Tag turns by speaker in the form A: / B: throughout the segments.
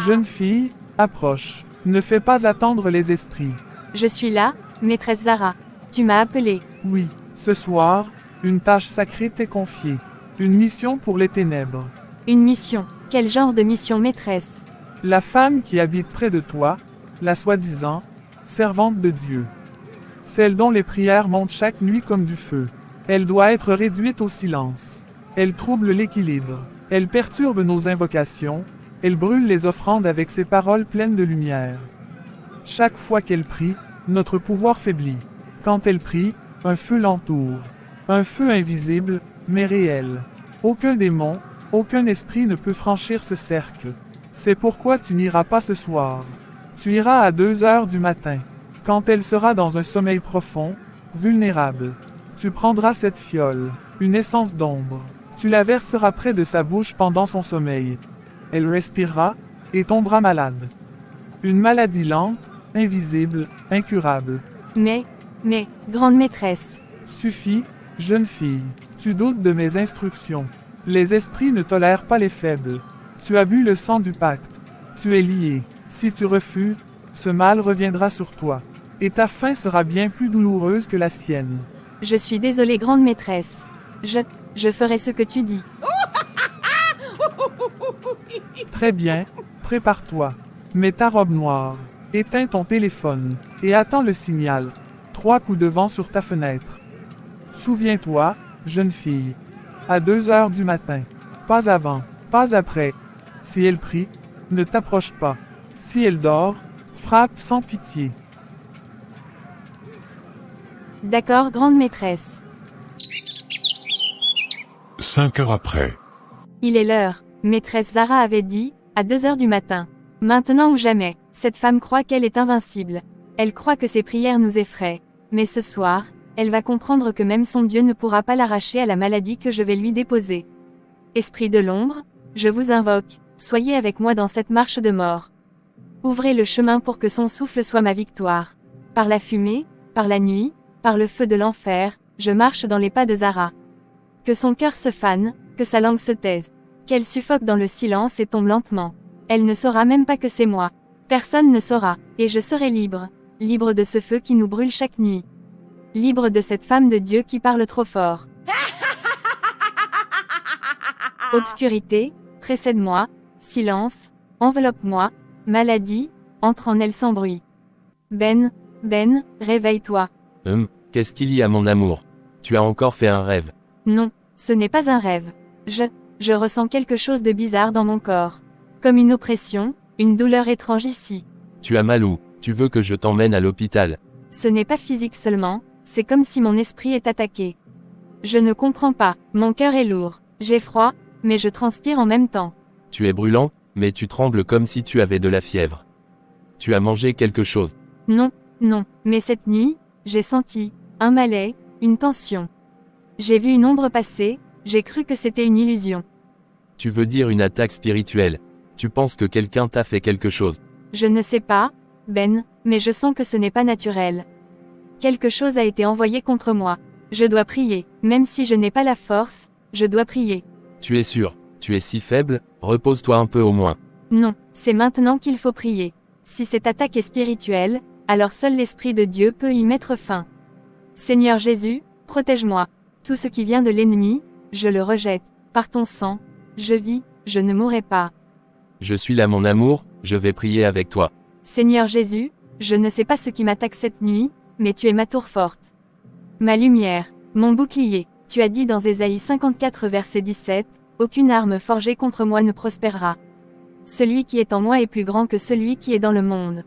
A: Jeune fille, approche. Ne fais pas attendre les esprits.
B: Je suis là, maîtresse Zara. Tu m'as appelé.
A: Oui, ce soir, une tâche sacrée t'est confiée. Une mission pour les ténèbres.
B: Une mission. Quel genre de mission, maîtresse?
A: La femme qui habite près de toi, la soi-disant servante de Dieu. Celle dont les prières montent chaque nuit comme du feu. Elle doit être réduite au silence. Elle trouble l'équilibre. Elle perturbe nos invocations. Elle brûle les offrandes avec ses paroles pleines de lumière. Chaque fois qu'elle prie, notre pouvoir faiblit. Quand elle prie, un feu l'entoure. Un feu invisible, mais réel. Aucun démon, aucun esprit ne peut franchir ce cercle. C'est pourquoi tu n'iras pas ce soir. Tu iras à 2 heures du matin. Quand elle sera dans un sommeil profond, vulnérable. Tu prendras cette fiole, une essence d'ombre. Tu la verseras près de sa bouche pendant son sommeil. Elle respirera, et tombera malade. Une maladie lente, invisible, incurable.
B: Mais, grande maîtresse.
A: Suffit, jeune fille. Tu doutes de mes instructions. Les esprits ne tolèrent pas les faibles. Tu as bu le sang du pacte. Tu es lié. Si tu refuses, ce mal reviendra sur toi. Et ta fin sera bien plus douloureuse que la sienne.
B: Je suis désolée, grande maîtresse. Je ferai ce que tu dis.
A: Très bien, prépare-toi. Mets ta robe noire. Éteins ton téléphone. Et attends le signal. 3 coups de vent sur ta fenêtre. Souviens-toi, jeune fille. À 2 heures du matin. Pas avant, pas après. Si elle prie, ne t'approche pas. Si elle dort, frappe sans pitié.
B: D'accord, grande maîtresse.
C: 5 heures après.
B: Il est l'heure. Maîtresse Zara avait dit, à 2 heures du matin. Maintenant ou jamais, cette femme croit qu'elle est invincible. Elle croit que ses prières nous effraient. Mais ce soir, elle va comprendre que même son Dieu ne pourra pas l'arracher à la maladie que je vais lui déposer. Esprit de l'ombre, je vous invoque, soyez avec moi dans cette marche de mort. Ouvrez le chemin pour que son souffle soit ma victoire. Par la fumée, par la nuit, par le feu de l'enfer, je marche dans les pas de Zara. Que son cœur se fane, que sa langue se taise. Qu'elle suffoque dans le silence et tombe lentement. Elle ne saura même pas que c'est moi. Personne ne saura, et je serai libre. Libre de ce feu qui nous brûle chaque nuit. Libre de cette femme de Dieu qui parle trop fort. Obscurité, précède-moi. Silence, enveloppe-moi. Maladie, entre en elle sans bruit. Ben, réveille-toi.
D: Qu'est-ce qu'il y a, mon amour? Tu as encore fait un rêve.
B: Non, ce n'est pas un rêve. Je ressens quelque chose de bizarre dans mon corps. Comme une oppression, une douleur étrange ici.
D: Tu as mal où? Tu veux que je t'emmène à l'hôpital?
B: Ce n'est pas physique seulement, c'est comme si mon esprit est attaqué. Je ne comprends pas, mon cœur est lourd, j'ai froid, mais je transpire en même temps.
D: Tu es brûlant, mais tu trembles comme si tu avais de la fièvre. Tu as mangé quelque chose?
B: Non, mais cette nuit, j'ai senti un malaise, une tension. J'ai vu une ombre passer, j'ai cru que c'était une illusion.
D: Tu veux dire une attaque spirituelle? Tu penses que quelqu'un t'a fait quelque chose?
B: Je ne sais pas, Ben, mais je sens que ce n'est pas naturel. Quelque chose a été envoyé contre moi. Je dois prier, même si je n'ai pas la force, je dois prier.
D: Tu es sûr? Tu es si faible, repose-toi un peu au moins.
B: Non, c'est maintenant qu'il faut prier. Si cette attaque est spirituelle, alors seul l'Esprit de Dieu peut y mettre fin. Seigneur Jésus, protège-moi. Tout ce qui vient de l'ennemi, je le rejette. Par ton sang, je vis, je ne mourrai pas.
D: Je suis là, mon amour, je vais prier avec toi.
B: Seigneur Jésus, je ne sais pas ce qui m'attaque cette nuit, mais tu es ma tour forte. Ma lumière, mon bouclier. Tu as dit dans Ésaïe 54 verset 17, « Aucune arme forgée contre moi ne prospérera. Celui qui est en moi est plus grand que celui qui est dans le monde. »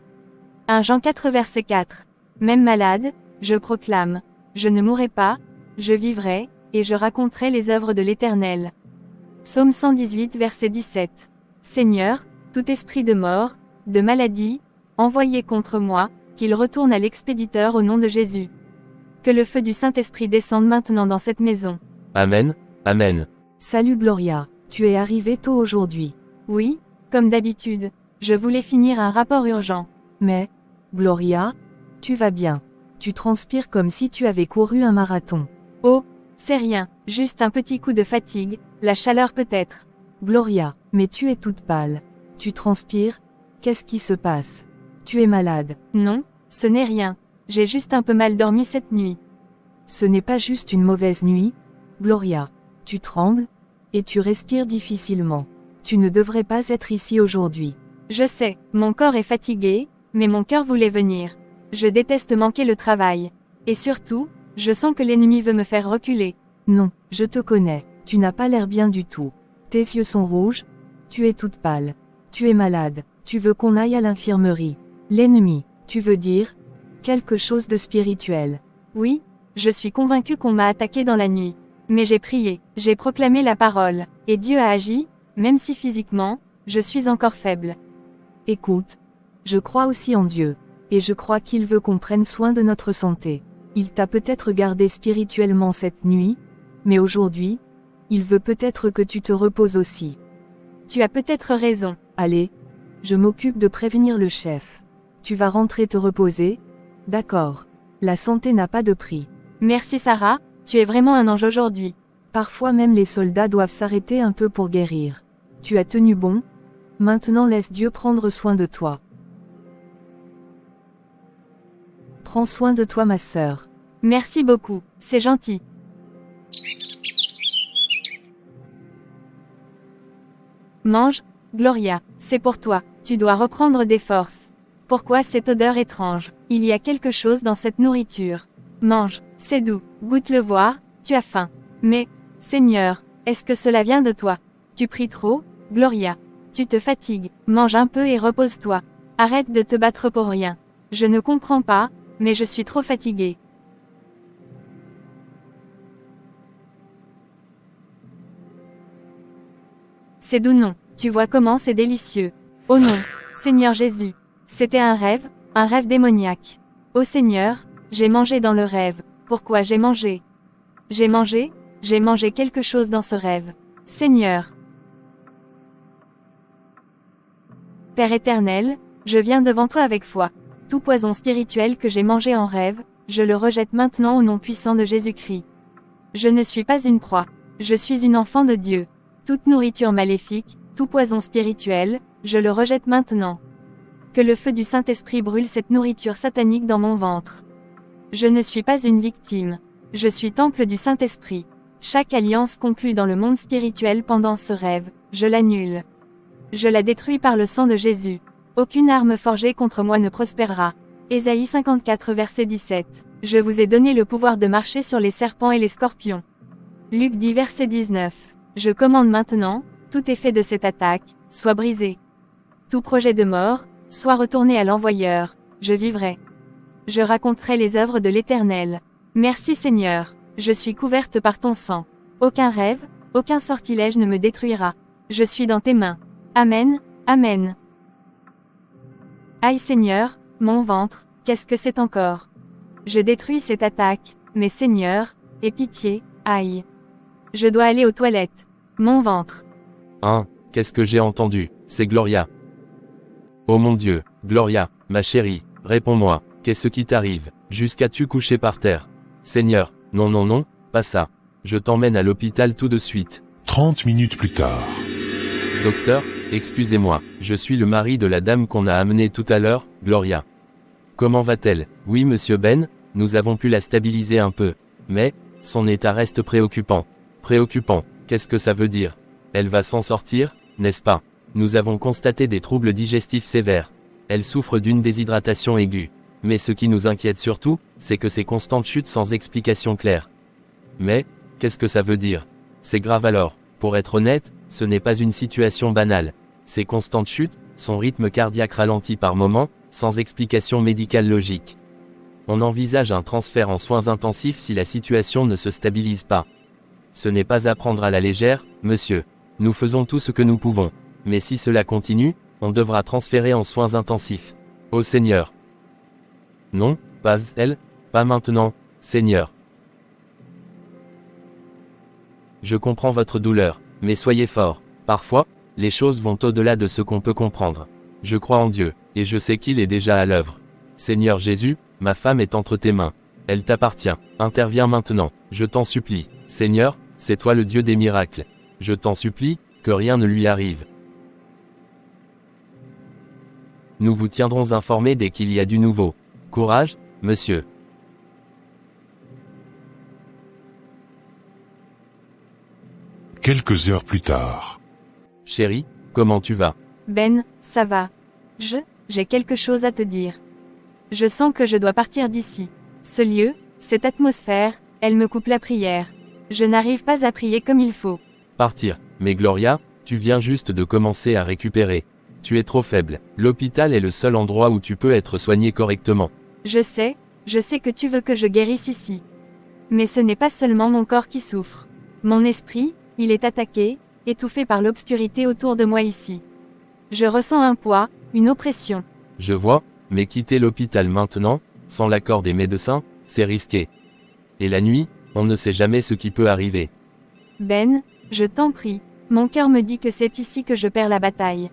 B: 1 Jean 4 verset 4. Même malade, je proclame, je ne mourrai pas, je vivrai, et je raconterai les œuvres de l'Éternel. Psaume 118 verset 17. Seigneur, tout esprit de mort, de maladie, envoyé contre moi, qu'il retourne à l'expéditeur au nom de Jésus. Que le feu du Saint-Esprit descende maintenant dans cette maison.
D: Amen, amen.
E: Salut Gloria, tu es arrivée tôt aujourd'hui.
B: Oui, comme d'habitude, je voulais finir un rapport urgent.
E: Mais, Gloria, tu vas bien. Tu transpires comme si tu avais couru un marathon.
B: Oh, c'est rien, juste un petit coup de fatigue, la chaleur peut-être.
E: Gloria, mais tu es toute pâle. Tu transpires, Qu'est-ce qui se passe? Tu es malade.
B: Non, ce n'est rien. J'ai juste un peu mal dormi cette nuit.
E: Ce n'est pas juste une mauvaise nuit, Gloria. Tu trembles, et tu respires difficilement. Tu ne devrais pas être ici aujourd'hui.
B: Je sais, mon corps est fatigué, mais mon cœur voulait venir. Je déteste manquer le travail. Et surtout, je sens que l'ennemi veut me faire reculer.
E: Non, je te connais. Tu n'as pas l'air bien du tout. Tes yeux sont rouges. Tu es toute pâle. Tu es malade. Tu veux qu'on aille à l'infirmerie. L'ennemi, tu veux dire? Quelque chose de spirituel.
B: Oui, je suis convaincue qu'on m'a attaqué dans la nuit. Mais j'ai prié, j'ai proclamé la parole, et Dieu a agi, même si physiquement, je suis encore faible.
E: Écoute, je crois aussi en Dieu, et je crois qu'il veut qu'on prenne soin de notre santé. Il t'a peut-être gardé spirituellement cette nuit, mais aujourd'hui, il veut peut-être que tu te reposes aussi.
B: Tu as peut-être raison.
E: Allez, je m'occupe de prévenir le chef. Tu vas rentrer te reposer? D'accord. La santé n'a pas de prix.
B: Merci Sarah, tu es vraiment un ange aujourd'hui.
E: Parfois même les soldats doivent s'arrêter un peu pour guérir. Tu as tenu bon? Maintenant laisse Dieu prendre soin de toi. Prends soin de toi ma sœur.
B: Merci beaucoup, c'est gentil. Mange, Gloria, c'est pour toi, tu dois reprendre des forces. Pourquoi cette odeur étrange? Il y a quelque chose dans cette nourriture. Mange, c'est doux, goûte-le voir, tu as faim. Mais, Seigneur, est-ce que cela vient de toi? Tu pries trop, Gloria. Tu te fatigues, mange un peu et repose-toi. Arrête de te battre pour rien. Je ne comprends pas, mais je suis trop fatiguée. C'est doux non, tu vois comment c'est délicieux. Oh non, Seigneur Jésus. C'était un rêve démoniaque. Oh Seigneur, j'ai mangé dans le rêve. Pourquoi j'ai mangé? J'ai mangé quelque chose dans ce rêve. Seigneur. Père éternel, je viens devant toi avec foi. Tout poison spirituel que j'ai mangé en rêve, je le rejette maintenant au nom puissant de Jésus-Christ. Je ne suis pas une proie. Je suis une enfant de Dieu. Toute nourriture maléfique, tout poison spirituel, je le rejette maintenant. Que le feu du Saint-Esprit brûle cette nourriture satanique dans mon ventre. Je ne suis pas une victime. Je suis temple du Saint-Esprit. Chaque alliance conclue dans le monde spirituel pendant ce rêve, je l'annule. Je la détruis par le sang de Jésus. Aucune arme forgée contre moi ne prospérera. Ésaïe 54 verset 17. Je vous ai donné le pouvoir de marcher sur les serpents et les scorpions. Luc 10 verset 19. Je commande maintenant, tout effet de cette attaque, soit brisé. Tout projet de mort, soit retourné à l'envoyeur, je vivrai. Je raconterai les œuvres de l'Éternel. Merci Seigneur, je suis couverte par ton sang. Aucun rêve, aucun sortilège ne me détruira. Je suis dans tes mains. Amen, Amen. Aïe Seigneur, mon ventre, qu'est-ce que c'est encore? Je détruis cette attaque, mais Seigneur, aie pitié, aïe. Je dois aller aux toilettes. Mon ventre.
D: Hein, qu'est-ce que j'ai entendu? C'est Gloria. Oh mon Dieu, Gloria, ma chérie, réponds-moi, qu'est-ce qui t'arrive? Jusqu'à-tu coucher par terre? Seigneur, non non non, pas ça. Je t'emmène à l'hôpital tout de suite.
C: 30 minutes plus tard.
D: Docteur, excusez-moi, je suis le mari de la dame qu'on a amenée tout à l'heure, Gloria. Comment va-t-elle? Oui monsieur Ben, nous avons pu la stabiliser un peu. Mais, son état reste préoccupant. Préoccupant, qu'est-ce que ça veut dire? Elle va s'en sortir, n'est-ce pas? Nous avons constaté des troubles digestifs sévères. Elle souffre d'une déshydratation aiguë. Mais ce qui nous inquiète surtout, c'est que ces constantes chutes sans explication claire. Mais, qu'est-ce que ça veut dire? C'est grave alors. Pour être honnête, ce n'est pas une situation banale. Ces constantes chutes, son rythme cardiaque ralenti par moments, sans explication médicale logique. On envisage un transfert en soins intensifs si la situation ne se stabilise pas. Ce n'est pas à prendre à la légère, monsieur. Nous faisons tout ce que nous pouvons. Mais si cela continue, on devra transférer en soins intensifs. Ô Seigneur. Non, pas elle, pas maintenant, Seigneur. Je comprends votre douleur, mais soyez fort. Parfois, les choses vont au-delà de ce qu'on peut comprendre. Je crois en Dieu, et je sais qu'il est déjà à l'œuvre. Seigneur Jésus, ma femme est entre tes mains. Elle t'appartient. Interviens maintenant, je t'en supplie. Seigneur, c'est toi le Dieu des miracles. Je t'en supplie, que rien ne lui arrive. Nous vous tiendrons informés dès qu'il y a du nouveau. Courage, monsieur.
C: Quelques heures plus tard.
D: Chérie, comment tu vas?
B: Ben, ça va. J'ai quelque chose à te dire. Je sens que je dois partir d'ici. Ce lieu, cette atmosphère, elle me coupe la prière. Je n'arrive pas à prier comme il faut.
D: Partir. Mais Gloria, tu viens juste de commencer à récupérer. Tu es trop faible. L'hôpital est le seul endroit où tu peux être soigné correctement.
B: Je sais que tu veux que je guérisse ici. Mais ce n'est pas seulement mon corps qui souffre. Mon esprit, il est attaqué, étouffé par l'obscurité autour de moi ici. Je ressens un poids, une oppression.
D: Je vois, mais quitter l'hôpital maintenant, sans l'accord des médecins, c'est risqué. Et la nuit, on ne sait jamais ce qui peut arriver.
B: Ben, je t'en prie, mon cœur me dit que c'est ici que je perds la bataille.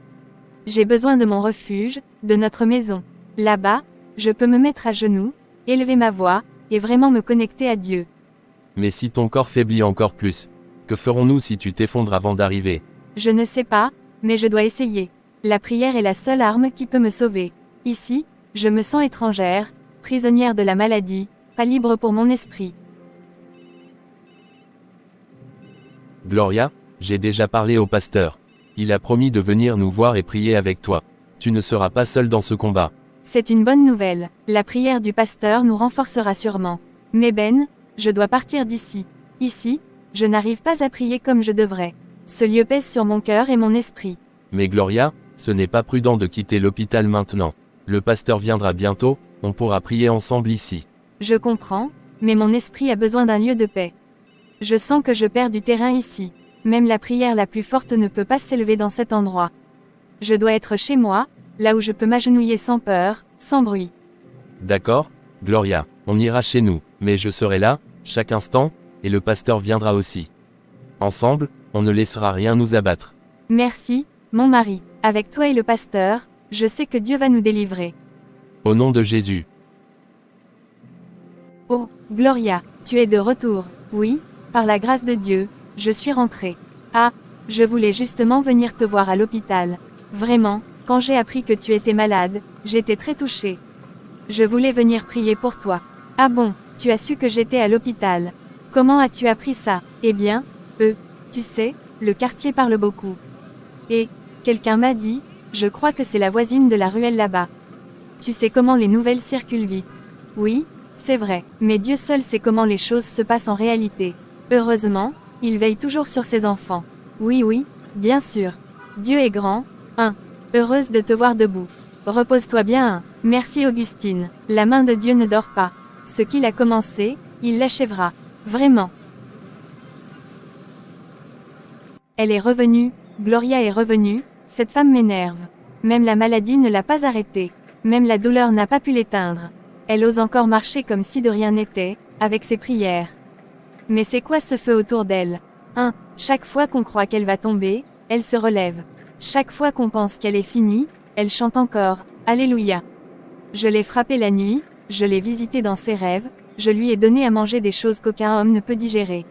B: J'ai besoin de mon refuge, de notre maison. Là-bas, je peux me mettre à genoux, élever ma voix, et vraiment me connecter à Dieu.
D: Mais si ton corps faiblit encore plus, que ferons-nous si tu t'effondres avant d'arriver?
B: Je ne sais pas, mais je dois essayer. La prière est la seule arme qui peut me sauver. Ici, je me sens étrangère, prisonnière de la maladie, pas libre pour mon esprit.
D: Gloria, j'ai déjà parlé au pasteur. Il a promis de venir nous voir et prier avec toi. Tu ne seras pas seul dans ce combat.
B: C'est une bonne nouvelle. La prière du pasteur nous renforcera sûrement. Mais Ben, je dois partir d'ici. Ici, je n'arrive pas à prier comme je devrais. Ce lieu pèse sur mon cœur et mon esprit.
D: Mais Gloria, ce n'est pas prudent de quitter l'hôpital maintenant. Le pasteur viendra bientôt, on pourra prier ensemble ici.
B: Je comprends, mais mon esprit a besoin d'un lieu de paix. Je sens que je perds du terrain ici. Même la prière la plus forte ne peut pas s'élever dans cet endroit. Je dois être chez moi, là où je peux m'agenouiller sans peur, sans bruit.
D: D'accord, Gloria, on ira chez nous, mais je serai là, chaque instant, et le pasteur viendra aussi. Ensemble, on ne laissera rien nous abattre.
B: Merci, mon mari. Avec toi et le pasteur, je sais que Dieu va nous délivrer.
D: Au nom de Jésus.
B: Oh, Gloria, tu es de retour. Oui, par la grâce de Dieu, je suis rentrée. Ah, je voulais justement venir te voir à l'hôpital. Vraiment, quand j'ai appris que tu étais malade, j'étais très touchée. Je voulais venir prier pour toi. Ah bon, tu as su que j'étais à l'hôpital. Comment as-tu appris ça? Eh bien, tu sais, le quartier parle beaucoup. Et, quelqu'un m'a dit, je crois que c'est la voisine de la ruelle là-bas. Tu sais comment les nouvelles circulent vite. Oui, c'est vrai, mais Dieu seul sait comment les choses se passent en réalité. Heureusement, il veille toujours sur ses enfants. Oui, bien sûr. Dieu est grand. Heureuse de te voir debout. Repose-toi bien. Merci Augustine. La main de Dieu ne dort pas. Ce qu'il a commencé, il l'achèvera. Vraiment. Elle est revenue, Gloria est revenue, cette femme m'énerve. Même la maladie ne l'a pas arrêtée. Même la douleur n'a pas pu l'éteindre. Elle ose encore marcher comme si de rien n'était, avec ses prières. Mais c'est quoi ce feu autour d'elle? Chaque fois qu'on croit qu'elle va tomber, elle se relève. Chaque fois qu'on pense qu'elle est finie, elle chante encore, Alléluia. Je l'ai frappée la nuit, je l'ai visitée dans ses rêves, je lui ai donné à manger des choses qu'aucun homme ne peut digérer.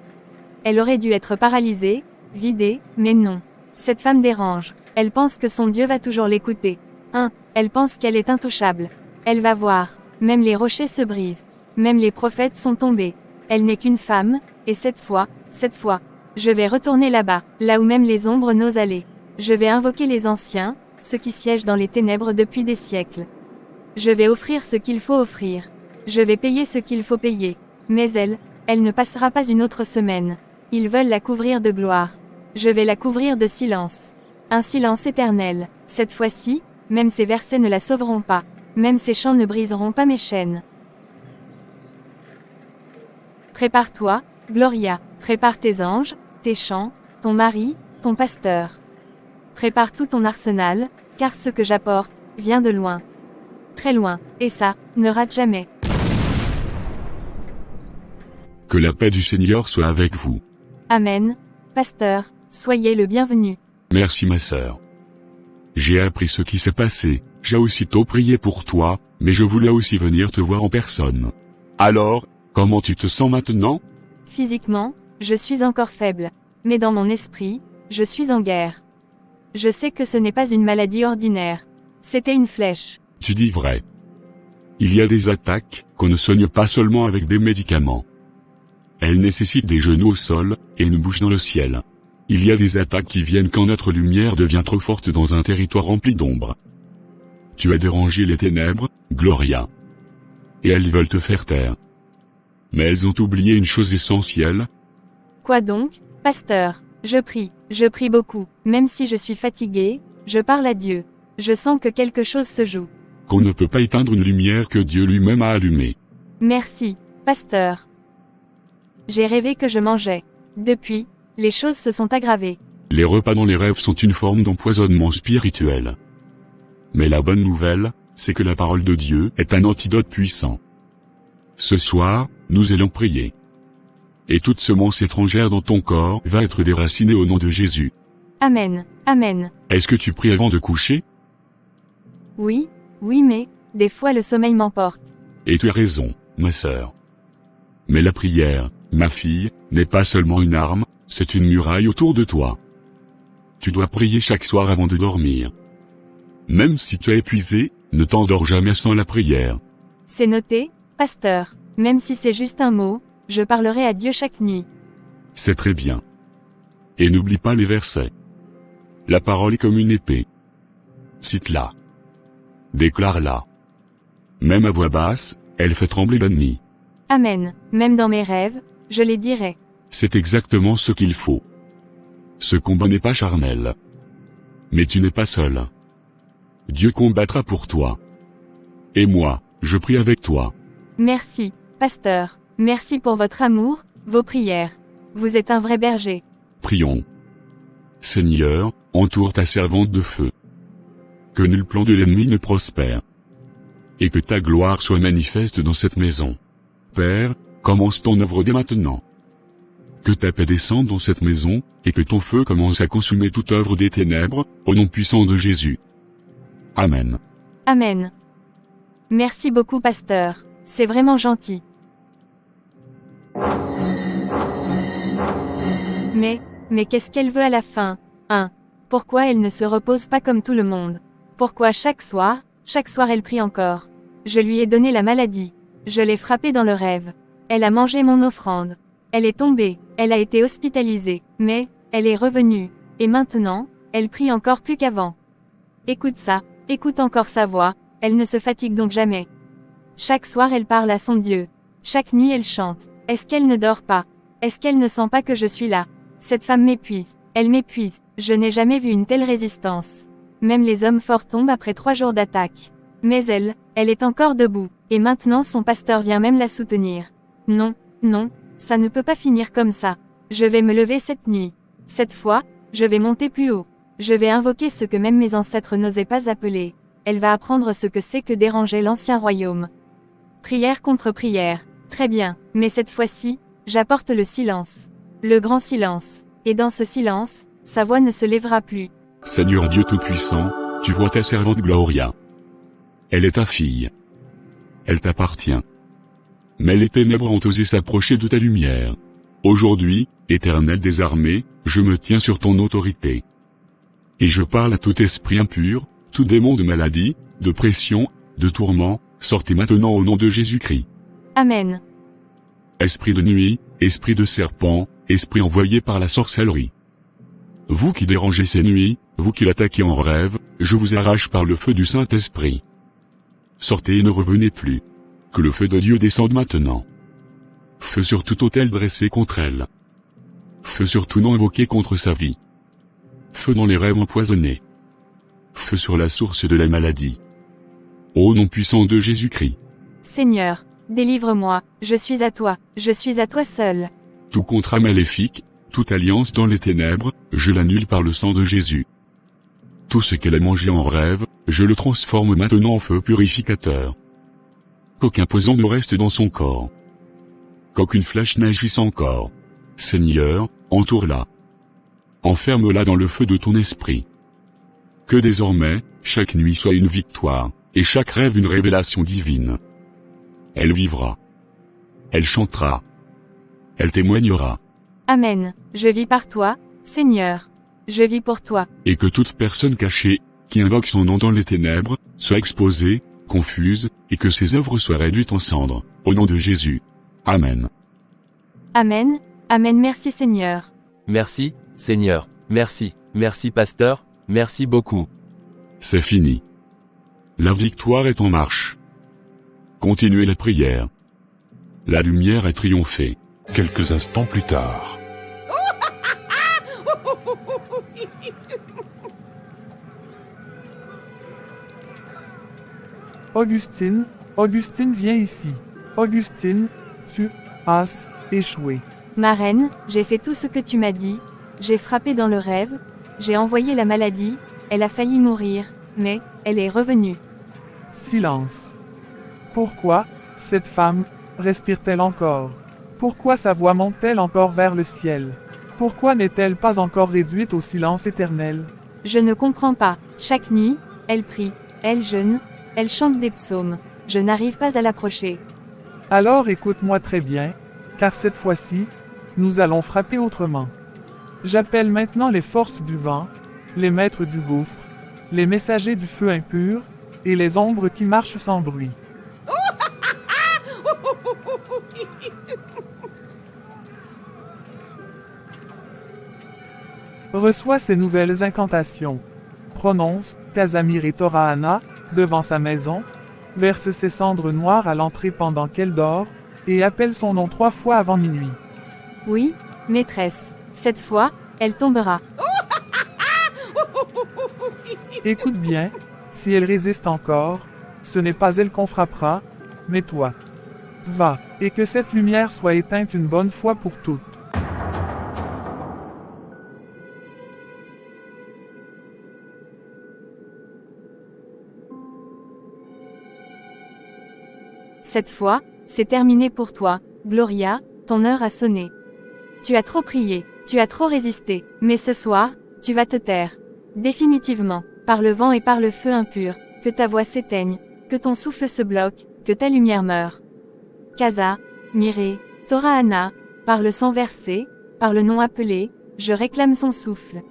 B: Elle aurait dû être paralysée, vidée, mais non. Cette femme dérange. Elle pense que son Dieu va toujours l'écouter. Elle pense qu'elle est intouchable. Elle va voir. Même les rochers se brisent. Même les prophètes sont tombés. Elle n'est qu'une femme, et cette fois, je vais retourner là-bas, là où même les ombres n'osent aller. Je vais invoquer les anciens, ceux qui siègent dans les ténèbres depuis des siècles. Je vais offrir ce qu'il faut offrir. Je vais payer ce qu'il faut payer. Mais elle ne passera pas une autre semaine. Ils veulent la couvrir de gloire. Je vais la couvrir de silence. Un silence éternel. Cette fois-ci, même ces versets ne la sauveront pas. Même ces chants ne briseront pas mes chaînes. Prépare-toi, Gloria. Prépare tes anges, tes chants, ton mari, ton pasteur. Prépare tout ton arsenal, car ce que j'apporte, vient de loin. Très loin, et ça, ne rate jamais.
C: Que la paix du Seigneur soit avec vous.
B: Amen. Pasteur, soyez le bienvenu.
C: Merci ma sœur. J'ai appris ce qui s'est passé, j'ai aussitôt prié pour toi, mais je voulais aussi venir te voir en personne. Alors, comment tu te sens maintenant?
B: Physiquement, je suis encore faible. Mais dans mon esprit, je suis en guerre. Je sais que ce n'est pas une maladie ordinaire. C'était une flèche.
C: Tu dis vrai. Il y a des attaques qu'on ne soigne pas seulement avec des médicaments. Elles nécessitent des genoux au sol et une bouche dans le ciel. Il y a des attaques qui viennent quand notre lumière devient trop forte dans un territoire rempli d'ombre. Tu as dérangé les ténèbres, Gloria. Et elles veulent te faire taire. Mais elles ont oublié une chose essentielle.
B: Quoi donc, pasteur? Je prie beaucoup. Même si je suis fatigué, je parle à Dieu. Je sens que quelque chose se joue.
C: Qu'on ne peut pas éteindre une lumière que Dieu lui-même a allumée.
B: Merci, pasteur. J'ai rêvé que je mangeais. Depuis, les choses se sont aggravées.
C: Les repas dans les rêves sont une forme d'empoisonnement spirituel. Mais la bonne nouvelle, c'est que la parole de Dieu est un antidote puissant. Ce soir, nous allons prier. Et toute semence étrangère dans ton corps va être déracinée au nom de Jésus.
B: Amen, amen.
C: Est-ce que tu pries avant de coucher?
B: Oui, mais, des fois le sommeil m'emporte.
C: Et tu as raison, ma sœur. Mais la prière, ma fille, n'est pas seulement une arme, c'est une muraille autour de toi. Tu dois prier chaque soir avant de dormir. Même si tu es épuisé, ne t'endors jamais sans la prière.
B: C'est noté, pasteur. Même si c'est juste un mot, je parlerai à Dieu chaque nuit.
C: C'est très bien. Et n'oublie pas les versets. La parole est comme une épée. Cite-la. Déclare-la. Même à voix basse, elle fait trembler l'ennemi.
B: Amen. Même dans mes rêves, je les dirai.
C: C'est exactement ce qu'il faut. Ce combat n'est pas charnel. Mais tu n'es pas seul. Dieu combattra pour toi. Et moi, je prie avec toi.
B: Merci, pasteur. Merci pour votre amour, vos prières. Vous êtes un vrai berger.
C: Prions. Seigneur, entoure ta servante de feu. Que nul plan de l'ennemi ne prospère. Et que ta gloire soit manifeste dans cette maison. Père, commence ton œuvre dès maintenant. Que ta paix descende dans cette maison, et que ton feu commence à consumer toute œuvre des ténèbres, au nom puissant de Jésus. Amen.
B: Amen. Merci beaucoup, pasteur. C'est vraiment gentil. Mais qu'est-ce qu'elle veut à la fin, hein? Pourquoi elle ne se repose pas comme tout le monde? Pourquoi chaque soir elle prie encore? Je lui ai donné la maladie. Je l'ai frappée dans le rêve. Elle a mangé mon offrande. Elle est tombée, elle a été hospitalisée, mais, elle est revenue. Et maintenant, elle prie encore plus qu'avant. Écoute ça, écoute encore sa voix, elle ne se fatigue donc jamais. Chaque soir elle parle à son Dieu. Chaque nuit elle chante. Est-ce qu'elle ne dort pas? Est-ce qu'elle ne sent pas que je suis là? Cette femme m'épuise. Elle m'épuise. Je n'ai jamais vu une telle résistance. Même les hommes forts tombent après 3 jours d'attaque. Mais elle est encore debout. Et maintenant son pasteur vient même la soutenir. Non, ça ne peut pas finir comme ça. Je vais me lever cette nuit. Cette fois, je vais monter plus haut. Je vais invoquer ce que même mes ancêtres n'osaient pas appeler. Elle va apprendre ce que c'est que déranger l'ancien royaume. Prière contre prière. Très bien, mais cette fois-ci, j'apporte le silence. Le grand silence. Et dans ce silence, sa voix ne se lèvera plus.
C: Seigneur Dieu Tout-Puissant, tu vois ta servante Gloria. Elle est ta fille. Elle t'appartient. Mais les ténèbres ont osé s'approcher de ta lumière. Aujourd'hui, Éternel des armées, je me tiens sur ton autorité. Et je parle à tout esprit impur, tout démon de maladie, de pression, de tourment, sortez maintenant au nom de Jésus-Christ.
B: Amen.
C: Esprit de nuit, esprit de serpent, esprit envoyé par la sorcellerie. Vous qui dérangez ces nuits, vous qui l'attaquez en rêve, je vous arrache par le feu du Saint-Esprit. Sortez et ne revenez plus. Que le feu de Dieu descende maintenant. Feu sur tout autel dressé contre elle. Feu sur tout nom invoqué contre sa vie. Feu dans les rêves empoisonnés. Feu sur la source de la maladie. Ô nom puissant de Jésus-Christ.
B: Seigneur, délivre-moi, je suis à toi seul.
C: Tout contrat maléfique, toute alliance dans les ténèbres, je l'annule par le sang de Jésus. Tout ce qu'elle a mangé en rêve, je le transforme maintenant en feu purificateur. Qu'aucun poison ne reste dans son corps. Qu'aucune flèche n'agisse encore. Seigneur, entoure-la. Enferme-la dans le feu de ton esprit. Que désormais, chaque nuit soit une victoire, et chaque rêve une révélation divine. Elle vivra. Elle chantera. Elle témoignera.
B: Amen. Je vis par toi, Seigneur. Je vis pour toi.
C: Et que toute personne cachée, qui invoque son nom dans les ténèbres, soit exposée, confuse, et que ses œuvres soient réduites en cendres, au nom de Jésus. Amen.
B: Amen, Amen, merci Seigneur.
D: Merci, Seigneur. Merci, merci pasteur, merci beaucoup.
C: C'est fini. La victoire est en marche. Continuez la prière. La lumière a triomphé.
F: Quelques instants plus tard.
A: Augustine, Augustine viens ici. Augustine, tu as échoué.
B: Ma reine, j'ai fait tout ce que tu m'as dit, j'ai frappé dans le rêve, j'ai envoyé la maladie, elle a failli mourir, mais, elle est revenue.
A: Silence. Pourquoi, cette femme, respire-t-elle encore? Pourquoi sa voix monte-t-elle encore vers le ciel? Pourquoi n'est-elle pas encore réduite au silence éternel?
B: Je ne comprends pas. Chaque nuit, elle prie, elle jeûne, elle chante des psaumes. Je n'arrive pas à l'approcher.
A: Alors écoute-moi très bien, car cette fois-ci, nous allons frapper autrement. J'appelle maintenant les forces du vent, les maîtres du gouffre, les messagers du feu impur, et les ombres qui marchent sans bruit. Reçois ces nouvelles incantations. Prononce, Casamir et Toraana, devant sa maison, verse ses cendres noires à l'entrée pendant qu'elle dort, et appelle son nom 3 fois avant minuit.
B: Oui, maîtresse. Cette fois, elle tombera.
A: Écoute bien, si elle résiste encore, ce n'est pas elle qu'on frappera, mais toi. Va, et que cette lumière soit éteinte une bonne fois pour toutes.
B: Cette fois, c'est terminé pour toi, Gloria, ton heure a sonné. Tu as trop prié, tu as trop résisté, mais ce soir, tu vas te taire. Définitivement, par le vent et par le feu impur, que ta voix s'éteigne, que ton souffle se bloque, que ta lumière meure. Casa, Miré, Toraana, par le sang versé, par le nom appelé, je réclame son souffle.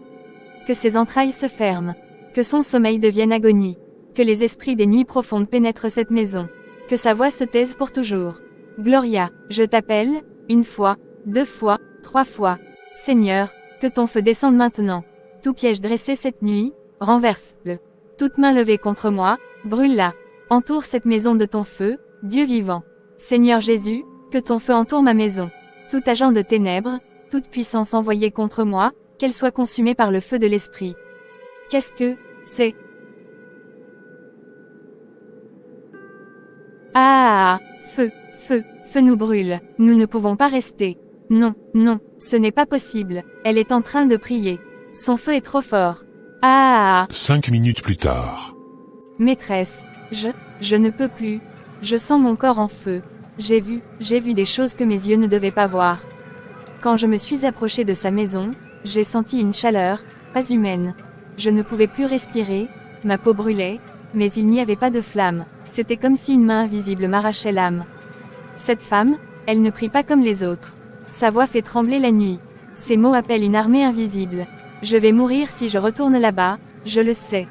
B: Que ses entrailles se ferment, que son sommeil devienne agonie, que les esprits des nuits profondes pénètrent cette maison, que sa voix se taise pour toujours. Gloria, je t'appelle, 1 fois, 2 fois, 3 fois. Seigneur, que ton feu descende maintenant. Tout piège dressé cette nuit, renverse-le. Toute main levée contre moi, brûle-la. Entoure cette maison de ton feu, Dieu vivant. Seigneur Jésus, que ton feu entoure ma maison. Tout agent de ténèbres, toute puissance envoyée contre moi, qu'elle soit consumée par le feu de l'Esprit. Qu'est-ce que c'est? Ah, feu, feu, feu nous brûle, nous ne pouvons pas rester. Non, non, ce n'est pas possible, elle est en train de prier. Son feu est trop fort. Ah
F: 5 minutes plus tard.
B: Maîtresse, je ne peux plus. Je sens mon corps en feu. J'ai vu des choses que mes yeux ne devaient pas voir. Quand je me suis approchée de sa maison, j'ai senti une chaleur, pas humaine. Je ne pouvais plus respirer, ma peau brûlait, mais il n'y avait pas de flamme. C'était comme si une main invisible m'arrachait l'âme. Cette femme, elle ne prie pas comme les autres. Sa voix fait trembler la nuit. Ses mots appellent une armée invisible. Je vais mourir si je retourne là-bas, je le sais.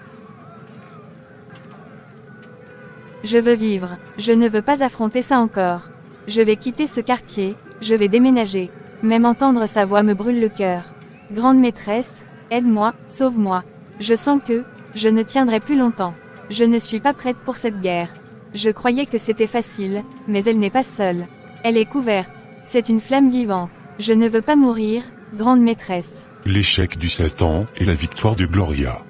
B: Je veux vivre, je ne veux pas affronter ça encore. Je vais quitter ce quartier, je vais déménager. Même entendre sa voix me brûle le cœur. Grande maîtresse, aide-moi, sauve-moi. Je sens que, je ne tiendrai plus longtemps. Je ne suis pas prête pour cette guerre. Je croyais que c'était facile, mais elle n'est pas seule. Elle est couverte. C'est une flamme vivante. Je ne veux pas mourir, grande maîtresse.
F: L'échec du Satan et la victoire de Gloria.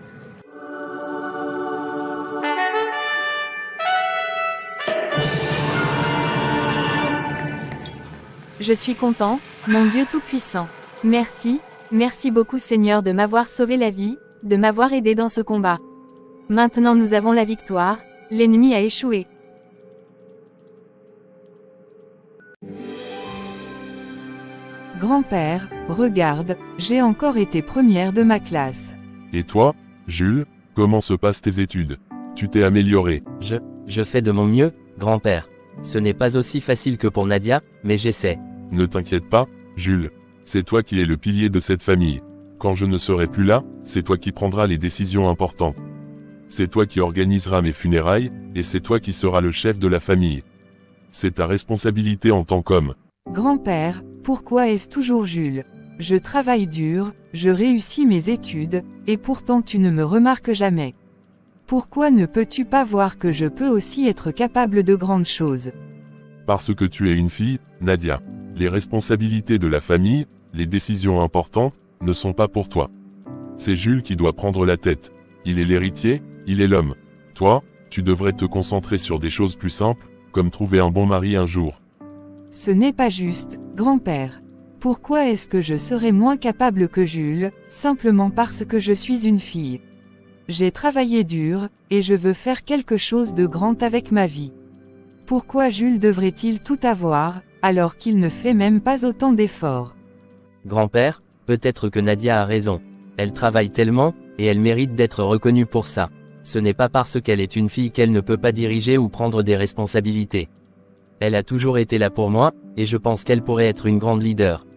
B: Je suis content, mon Dieu Tout-Puissant. Merci, merci beaucoup Seigneur de m'avoir sauvé la vie, de m'avoir aidé dans ce combat. Maintenant nous avons la victoire, l'ennemi a échoué.
G: Grand-père, regarde, j'ai encore été première de ma classe.
H: Et toi, Jules, comment se passent tes études? Tu t'es amélioré.
D: Je fais de mon mieux, grand-père. Ce n'est pas aussi facile que pour Nadia, mais j'essaie.
H: Ne t'inquiète pas, Jules. C'est toi qui es le pilier de cette famille. Quand je ne serai plus là, c'est toi qui prendras les décisions importantes. C'est toi qui organiseras mes funérailles, et c'est toi qui seras le chef de la famille. C'est ta responsabilité en tant qu'homme.
G: Grand-père, pourquoi est-ce toujours Jules? Je travaille dur, je réussis mes études, et pourtant tu ne me remarques jamais. Pourquoi ne peux-tu pas voir que je peux aussi être capable de grandes choses?
H: Parce que tu es une fille, Nadia. Les responsabilités de la famille, les décisions importantes, ne sont pas pour toi. C'est Jules qui doit prendre la tête. Il est l'héritier, il est l'homme. Toi, tu devrais te concentrer sur des choses plus simples, comme trouver un bon mari un jour.
G: Ce n'est pas juste, grand-père. Pourquoi est-ce que je serais moins capable que Jules, simplement parce que je suis une fille? J'ai travaillé dur, et je veux faire quelque chose de grand avec ma vie. Pourquoi Jules devrait-il tout avoir, alors qu'il ne fait même pas autant d'efforts?
D: Grand-père, peut-être que Nadia a raison. Elle travaille tellement, et elle mérite d'être reconnue pour ça. Ce n'est pas parce qu'elle est une fille qu'elle ne peut pas diriger ou prendre des responsabilités. Elle a toujours été là pour moi, et je pense qu'elle pourrait être une grande leader.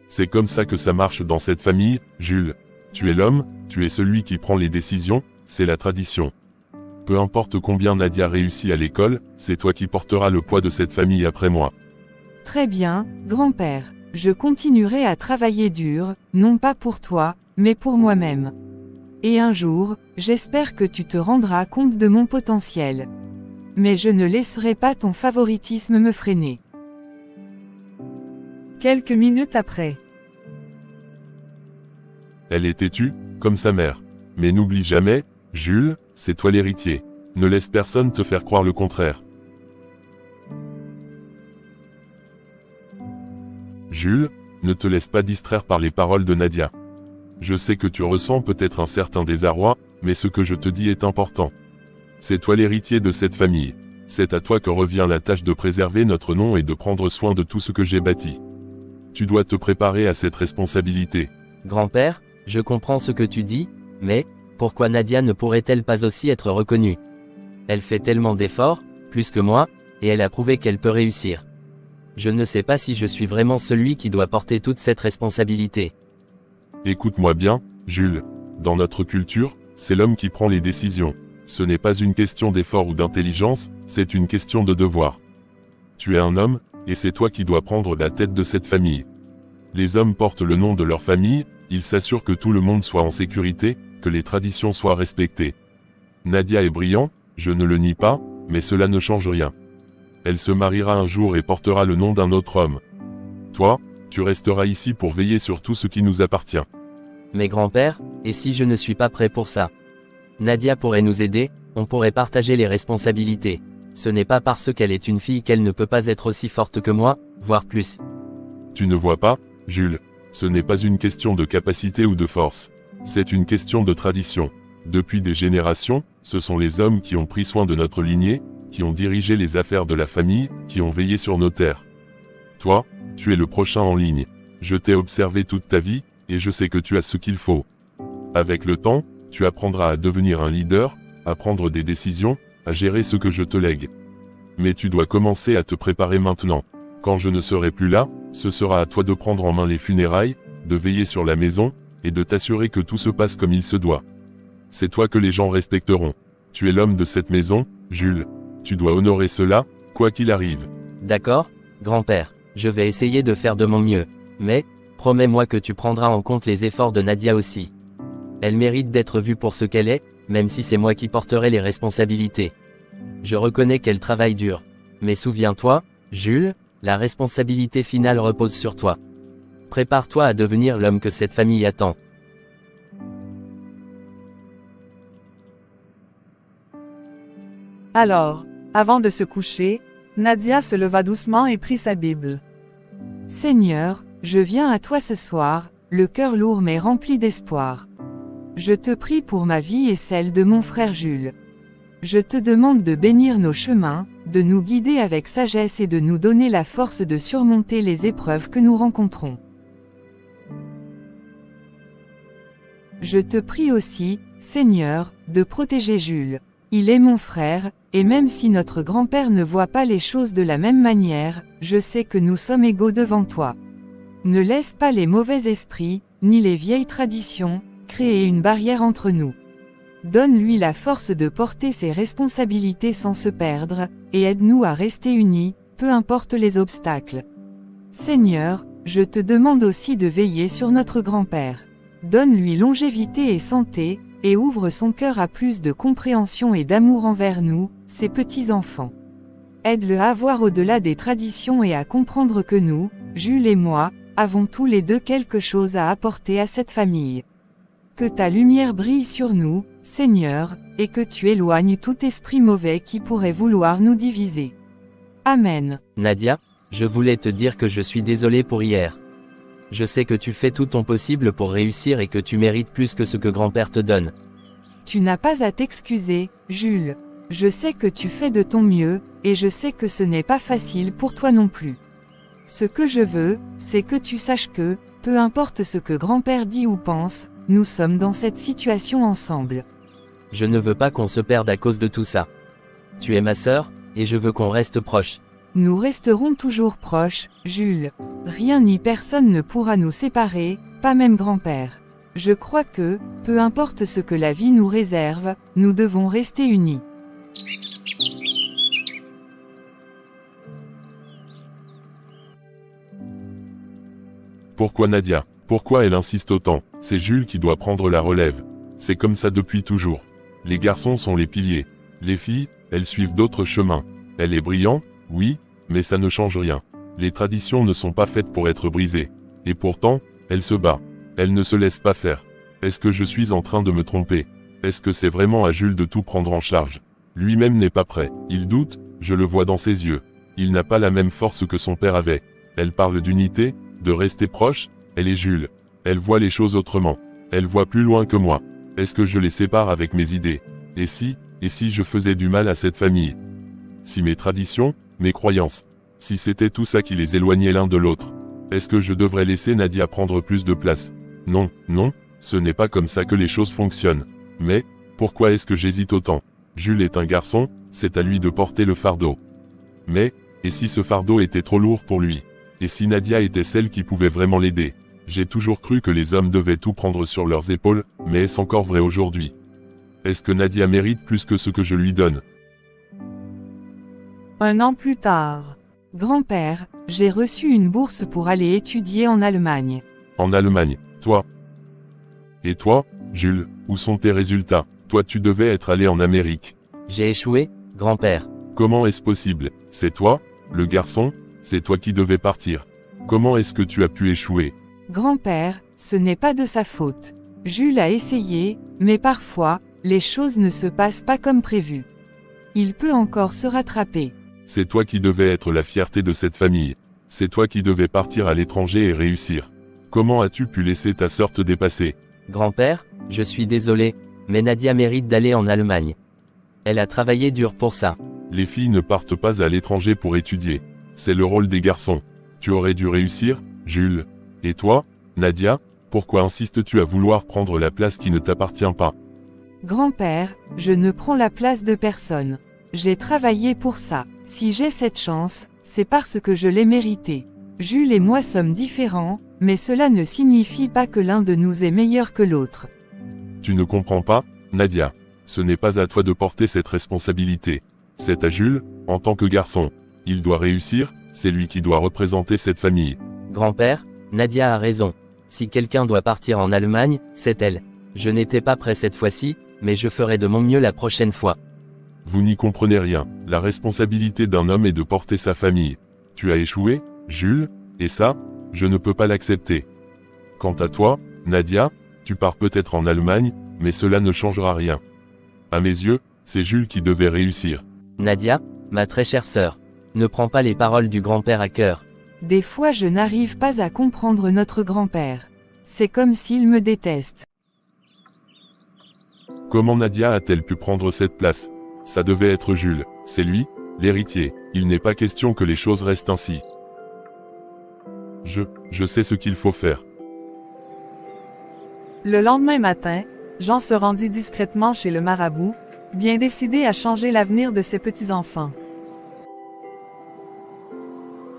H: C'est comme ça que ça marche dans cette famille, Jules. Tu es l'homme, tu es celui qui prend les décisions, c'est la tradition. Peu importe combien Nadia réussit à l'école, c'est toi qui porteras le poids de cette famille après moi.
G: Très bien, grand-père. Je continuerai à travailler dur, non pas pour toi, mais pour moi-même. Et un jour, j'espère que tu te rendras compte de mon potentiel. Mais je ne laisserai pas ton favoritisme me freiner.
A: Quelques minutes après.
H: Elle est têtue, comme sa mère. Mais n'oublie jamais, Jules, c'est toi l'héritier. Ne laisse personne te faire croire le contraire. Jules, ne te laisse pas distraire par les paroles de Nadia. Je sais que tu ressens peut-être un certain désarroi, mais ce que je te dis est important. C'est toi l'héritier de cette famille. C'est à toi que revient la tâche de préserver notre nom et de prendre soin de tout ce que j'ai bâti. Tu dois te préparer à cette responsabilité.
D: Grand-père, je comprends ce que tu dis, mais, pourquoi Nadia ne pourrait-elle pas aussi être reconnue? Elle fait tellement d'efforts, plus que moi, et elle a prouvé qu'elle peut réussir. Je ne sais pas si je suis vraiment celui qui doit porter toute cette responsabilité.
H: Écoute-moi bien, Jules. Dans notre culture, c'est l'homme qui prend les décisions. Ce n'est pas une question d'effort ou d'intelligence, c'est une question de devoir. Tu es un homme, et c'est toi qui dois prendre la tête de cette famille. Les hommes portent le nom de leur famille, ils s'assurent que tout le monde soit en sécurité, que les traditions soient respectées. Nadia est brillante, je ne le nie pas, mais cela ne change rien. Elle se mariera un jour et portera le nom d'un autre homme. Toi, tu resteras ici pour veiller sur tout ce qui nous appartient.
D: Mais grand-père, et si je ne suis pas prêt pour ça? Nadia pourrait nous aider, on pourrait partager les responsabilités. Ce n'est pas parce qu'elle est une fille qu'elle ne peut pas être aussi forte que moi, voire plus.
H: Tu ne vois pas, Jules, ce n'est pas une question de capacité ou de force. C'est une question de tradition. Depuis des générations, ce sont les hommes qui ont pris soin de notre lignée, qui ont dirigé les affaires de la famille, qui ont veillé sur nos terres. Toi, tu es le prochain en ligne. Je t'ai observé toute ta vie, et je sais que tu as ce qu'il faut. Avec le temps, tu apprendras à devenir un leader, à prendre des décisions, à gérer ce que je te lègue. Mais tu dois commencer à te préparer maintenant. Quand je ne serai plus là, ce sera à toi de prendre en main les funérailles, de veiller sur la maison, et de t'assurer que tout se passe comme il se doit. C'est toi que les gens respecteront. Tu es l'homme de cette maison, Jules. Tu dois honorer cela, quoi qu'il arrive.
D: D'accord, grand-père, je vais essayer de faire de mon mieux. Mais, promets-moi que tu prendras en compte les efforts de Nadia aussi. Elle mérite d'être vue pour ce qu'elle est, même si c'est moi qui porterai les responsabilités. Je reconnais qu'elle travaille dur. Mais souviens-toi, Jules, la responsabilité finale repose sur toi. Prépare-toi à devenir l'homme que cette famille attend.
A: Alors, avant de se coucher, Nadia se leva doucement et prit sa Bible.
G: Seigneur, je viens à toi ce soir, le cœur lourd mais rempli d'espoir. Je te prie pour ma vie et celle de mon frère Jules. Je te demande de bénir nos chemins, de nous guider avec sagesse et de nous donner la force de surmonter les épreuves que nous rencontrons. Je te prie aussi, Seigneur, de protéger Jules. Il est mon frère, et même si notre grand-père ne voit pas les choses de la même manière, je sais que nous sommes égaux devant toi. Ne laisse pas les mauvais esprits, ni les vieilles traditions, créer une barrière entre nous. Donne-lui la force de porter ses responsabilités sans se perdre, et aide-nous à rester unis, peu importe les obstacles. Seigneur, je te demande aussi de veiller sur notre grand-père. Donne-lui longévité et santé, et ouvre son cœur à plus de compréhension et d'amour envers nous, ses petits-enfants. Aide-le à voir au-delà des traditions et à comprendre que nous, Jules et moi, avons tous les deux quelque chose à apporter à cette famille. Que ta lumière brille sur nous, Seigneur, et que tu éloignes tout esprit mauvais qui pourrait vouloir nous diviser. Amen.
D: Nadia, je voulais te dire que je suis désolé pour hier. Je sais que tu fais tout ton possible pour réussir et que tu mérites plus que ce que grand-père te donne.
G: Tu n'as pas à t'excuser, Jules. Je sais que tu fais de ton mieux, et je sais que ce n'est pas facile pour toi non plus. Ce que je veux, c'est que tu saches que, peu importe ce que grand-père dit ou pense, nous sommes dans cette situation ensemble.
D: Je ne veux pas qu'on se perde à cause de tout ça. Tu es ma sœur, et je veux qu'on reste proches.
G: Nous resterons toujours proches, Jules. Rien ni personne ne pourra nous séparer, pas même grand-père. Je crois que, peu importe ce que la vie nous réserve, nous devons rester unis.
H: Pourquoi Nadia? Pourquoi elle insiste autant? C'est Jules qui doit prendre la relève. C'est comme ça depuis toujours. Les garçons sont les piliers. Les filles, elles suivent d'autres chemins. Elle est brillante, oui, mais ça ne change rien. Les traditions ne sont pas faites pour être brisées. Et pourtant, elle se bat. Elle ne se laisse pas faire. Est-ce que je suis en train de me tromper? Est-ce que c'est vraiment à Jules de tout prendre en charge? Lui-même n'est pas prêt. Il doute, je le vois dans ses yeux. Il n'a pas la même force que son père avait. Elle parle d'unité, de rester proche. Elle est Jules. Elle voit les choses autrement. Elle voit plus loin que moi. Est-ce que je les sépare avec mes idées? Et si je faisais du mal à cette famille? Si mes traditions, mes croyances, si c'était tout ça qui les éloignait l'un de l'autre? Est-ce que je devrais laisser Nadia prendre plus de place? Non, non, ce n'est pas comme ça que les choses fonctionnent. Mais, pourquoi est-ce que j'hésite autant? Jules est un garçon, c'est à lui de porter le fardeau. Mais, et si ce fardeau était trop lourd pour lui? Et si Nadia était celle qui pouvait vraiment l'aider? J'ai toujours cru que les hommes devaient tout prendre sur leurs épaules, mais est-ce encore vrai aujourd'hui? Est-ce que Nadia mérite plus que ce que je lui donne?
E: Un an plus tard.
G: Grand-père, j'ai reçu une bourse pour aller étudier en Allemagne.
H: En Allemagne, toi? Et toi, Jules, où sont tes résultats? Toi tu devais être allé en Amérique.
D: J'ai échoué, grand-père.
H: Comment est-ce possible? C'est toi, le garçon? C'est toi qui devais partir. Comment est-ce que tu as pu échouer?
G: Grand-père, ce n'est pas de sa faute. Jules a essayé, mais parfois, les choses ne se passent pas comme prévu. Il peut encore se rattraper.
H: C'est toi qui devais être la fierté de cette famille. C'est toi qui devais partir à l'étranger et réussir. Comment as-tu pu laisser ta sœur te dépasser?
D: Grand-père, je suis désolé, mais Nadia mérite d'aller en Allemagne. Elle a travaillé dur pour ça.
H: Les filles ne partent pas à l'étranger pour étudier. C'est le rôle des garçons. Tu aurais dû réussir, Jules. Et toi, Nadia, pourquoi insistes-tu à vouloir prendre la place qui ne t'appartient pas?
G: Grand-père, je ne prends la place de personne. J'ai travaillé pour ça. Si j'ai cette chance, c'est parce que je l'ai mérité. Jules et moi sommes différents, mais cela ne signifie pas que l'un de nous est meilleur que l'autre.
H: Tu ne comprends pas, Nadia. Ce n'est pas à toi de porter cette responsabilité. C'est à Jules, en tant que garçon. Il doit réussir, c'est lui qui doit représenter cette famille.
D: Grand-père, Nadia a raison. Si quelqu'un doit partir en Allemagne, c'est elle. Je n'étais pas prêt cette fois-ci, mais je ferai de mon mieux la prochaine fois.
H: Vous n'y comprenez rien. La responsabilité d'un homme est de porter sa famille. Tu as échoué, Jules, et ça, je ne peux pas l'accepter. Quant à toi, Nadia, tu pars peut-être en Allemagne, mais cela ne changera rien. À mes yeux, c'est Jules qui devait réussir.
D: Nadia, ma très chère sœur, ne prends pas les paroles du grand-père à cœur.
G: Des fois je n'arrive pas à comprendre notre grand-père. C'est comme s'il me déteste.
H: Comment Nadia a-t-elle pu prendre cette place? Ça devait être Jules, c'est lui, l'héritier. Il n'est pas question que les choses restent ainsi. Je sais ce qu'il faut faire.
E: Le lendemain matin, Jean se rendit discrètement chez le marabout, bien décidé à changer l'avenir de ses petits-enfants.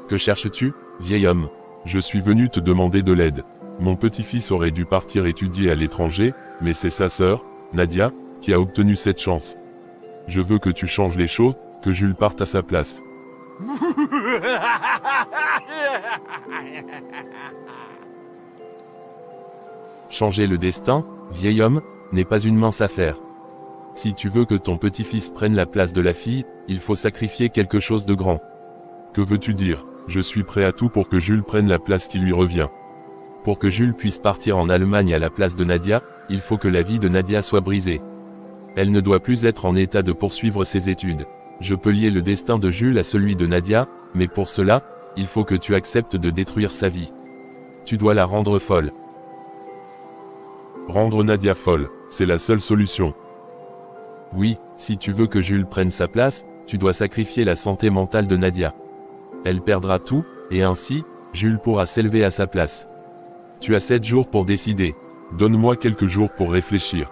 H: Que cherches-tu, vieil homme? Je suis venu te demander de l'aide. Mon petit-fils aurait dû partir étudier à l'étranger, mais c'est sa sœur, Nadia, qui a obtenu cette chance. Je veux que tu changes les choses, que Jules parte à sa place. Changer le destin, vieil homme, n'est pas une mince affaire. Si tu veux que ton petit-fils prenne la place de la fille, il faut sacrifier quelque chose de grand. Que veux-tu dire? Je suis prêt à tout pour que Jules prenne la place qui lui revient. Pour que Jules puisse partir en Allemagne à la place de Nadia, il faut que la vie de Nadia soit brisée. Elle ne doit plus être en état de poursuivre ses études. Je peux lier le destin de Jules à celui de Nadia, mais pour cela, il faut que tu acceptes de détruire sa vie. Tu dois la rendre folle. Rendre Nadia folle, c'est la seule solution. Oui, si tu veux que Jules prenne sa place, tu dois sacrifier la santé mentale de Nadia. Elle perdra tout, et ainsi, Jules pourra s'élever à sa place. Tu as 7 jours pour décider. Donne-moi quelques jours pour réfléchir.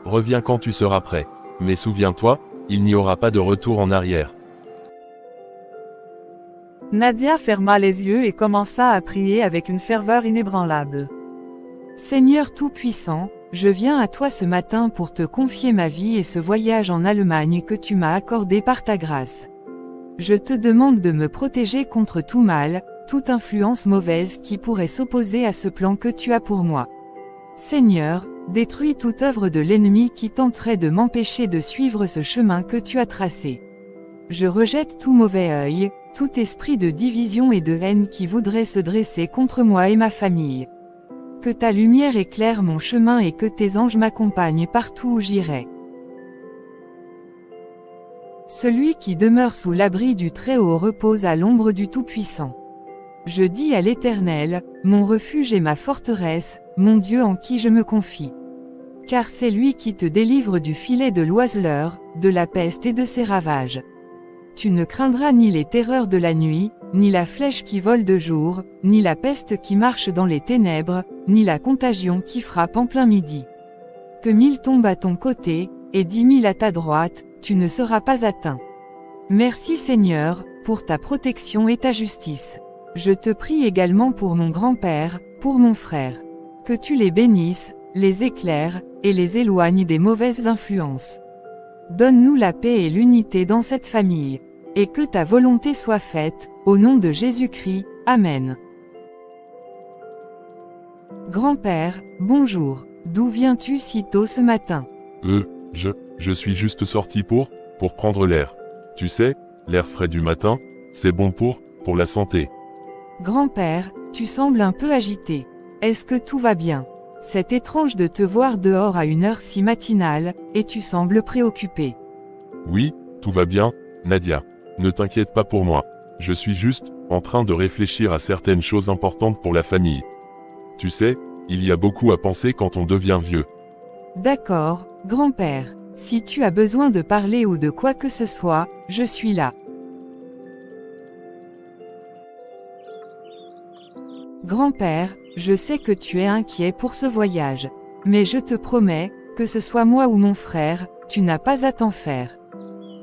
H: Reviens quand tu seras prêt. Mais souviens-toi, il n'y aura pas de retour en arrière.
A: Nadia ferma les yeux et commença à prier avec une ferveur inébranlable.
G: Seigneur Tout-Puissant, je viens à toi ce matin pour te confier ma vie et ce voyage en Allemagne que tu m'as accordé par ta grâce. Je te demande de me protéger contre tout mal, toute influence mauvaise qui pourrait s'opposer à ce plan que tu as pour moi. Seigneur, détruis toute œuvre de l'ennemi qui tenterait de m'empêcher de suivre ce chemin que tu as tracé. Je rejette tout mauvais œil, tout esprit de division et de haine qui voudrait se dresser contre moi et ma famille. Que ta lumière éclaire mon chemin et que tes anges m'accompagnent partout où j'irai. Celui qui demeure sous l'abri du Très-Haut repose à l'ombre du Tout-Puissant. Je dis à l'Éternel, mon refuge et ma forteresse, mon Dieu en qui je me confie. Car c'est lui qui te délivre du filet de l'oiseleur, de la peste et de ses ravages. Tu ne craindras ni les terreurs de la nuit, ni la flèche qui vole de jour, ni la peste qui marche dans les ténèbres, ni la contagion qui frappe en plein midi. Que 1000 tombent à ton côté, et 10 000 à ta droite, tu ne seras pas atteint. Merci Seigneur, pour ta protection et ta justice. Je te prie également pour mon grand-père, pour mon frère. Que tu les bénisses, les éclaires, et les éloignes des mauvaises influences. Donne-nous la paix et l'unité dans cette famille. Et que ta volonté soit faite, au nom de Jésus-Christ, Amen. Grand-père, bonjour. D'où viens-tu si tôt ce matin?
H: Je suis juste sorti pour prendre l'air. Tu sais, l'air frais du matin, c'est bon pour la santé.
G: Grand-père, tu sembles un peu agité. Est-ce que tout va bien? C'est étrange de te voir dehors à une heure si matinale, et tu sembles préoccupé.
H: Oui, tout va bien, Nadia. Ne t'inquiète pas pour moi. Je suis juste en train de réfléchir à certaines choses importantes pour la famille. Tu sais, il y a beaucoup à penser quand on devient vieux.
G: D'accord, grand-père. Si tu as besoin de parler ou de quoi que ce soit, je suis là. Grand-père, je sais que tu es inquiet pour ce voyage. Mais je te promets, que ce soit moi ou mon frère, tu n'as pas à t'en faire.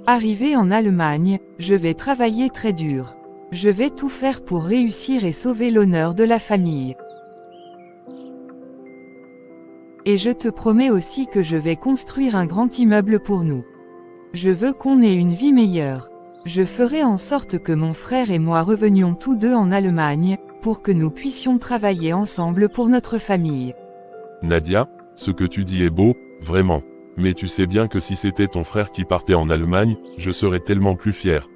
G: Arrivé en Allemagne, je vais travailler très dur. Je vais tout faire pour réussir et sauver l'honneur de la famille. Et je te promets aussi que je vais construire un grand immeuble pour nous. Je veux qu'on ait une vie meilleure. Je ferai en sorte que mon frère et moi revenions tous deux en Allemagne, pour que nous puissions travailler ensemble pour notre famille.
H: Nadia, ce que tu dis est beau, vraiment. Mais tu sais bien que si c'était ton frère qui partait en Allemagne, je serais tellement plus fier.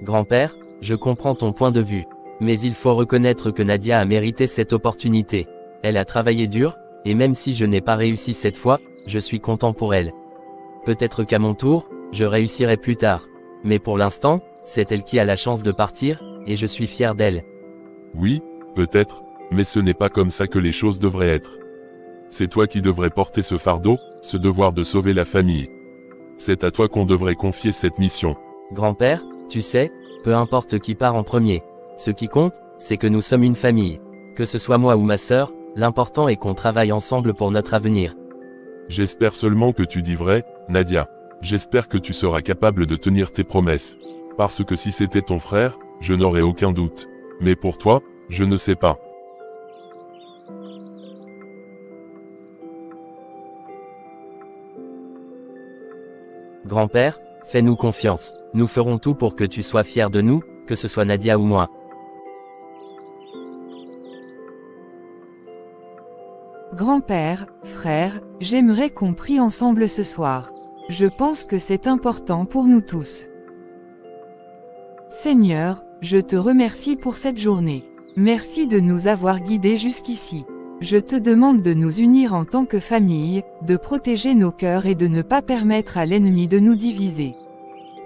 D: Grand-père, je comprends ton point de vue. Mais il faut reconnaître que Nadia a mérité cette opportunité. Elle a travaillé dur, et même si je n'ai pas réussi cette fois, je suis content pour elle. Peut-être qu'à mon tour, je réussirai plus tard. Mais pour l'instant, c'est elle qui a la chance de partir, et je suis fier d'elle.
H: Oui, peut-être, mais ce n'est pas comme ça que les choses devraient être. C'est toi qui devrais porter ce fardeau, ce devoir de sauver la famille. C'est à toi qu'on devrait confier cette mission.
D: Grand-père, tu sais, peu importe qui part en premier. Ce qui compte, c'est que nous sommes une famille. Que ce soit moi ou ma sœur, l'important est qu'on travaille ensemble pour notre avenir.
H: J'espère seulement que tu dis vrai, Nadia. J'espère que tu seras capable de tenir tes promesses. Parce que si c'était ton frère, je n'aurai aucun doute. Mais pour toi, je ne sais pas.
D: Grand-père, fais-nous confiance. Nous ferons tout pour que tu sois fier de nous, que ce soit Nadia ou moi.
G: Grand-père, frère, j'aimerais qu'on prie ensemble ce soir. Je pense que c'est important pour nous tous. Seigneur, je te remercie pour cette journée. Merci de nous avoir guidés jusqu'ici. Je te demande de nous unir en tant que famille, de protéger nos cœurs et de ne pas permettre à l'ennemi de nous diviser.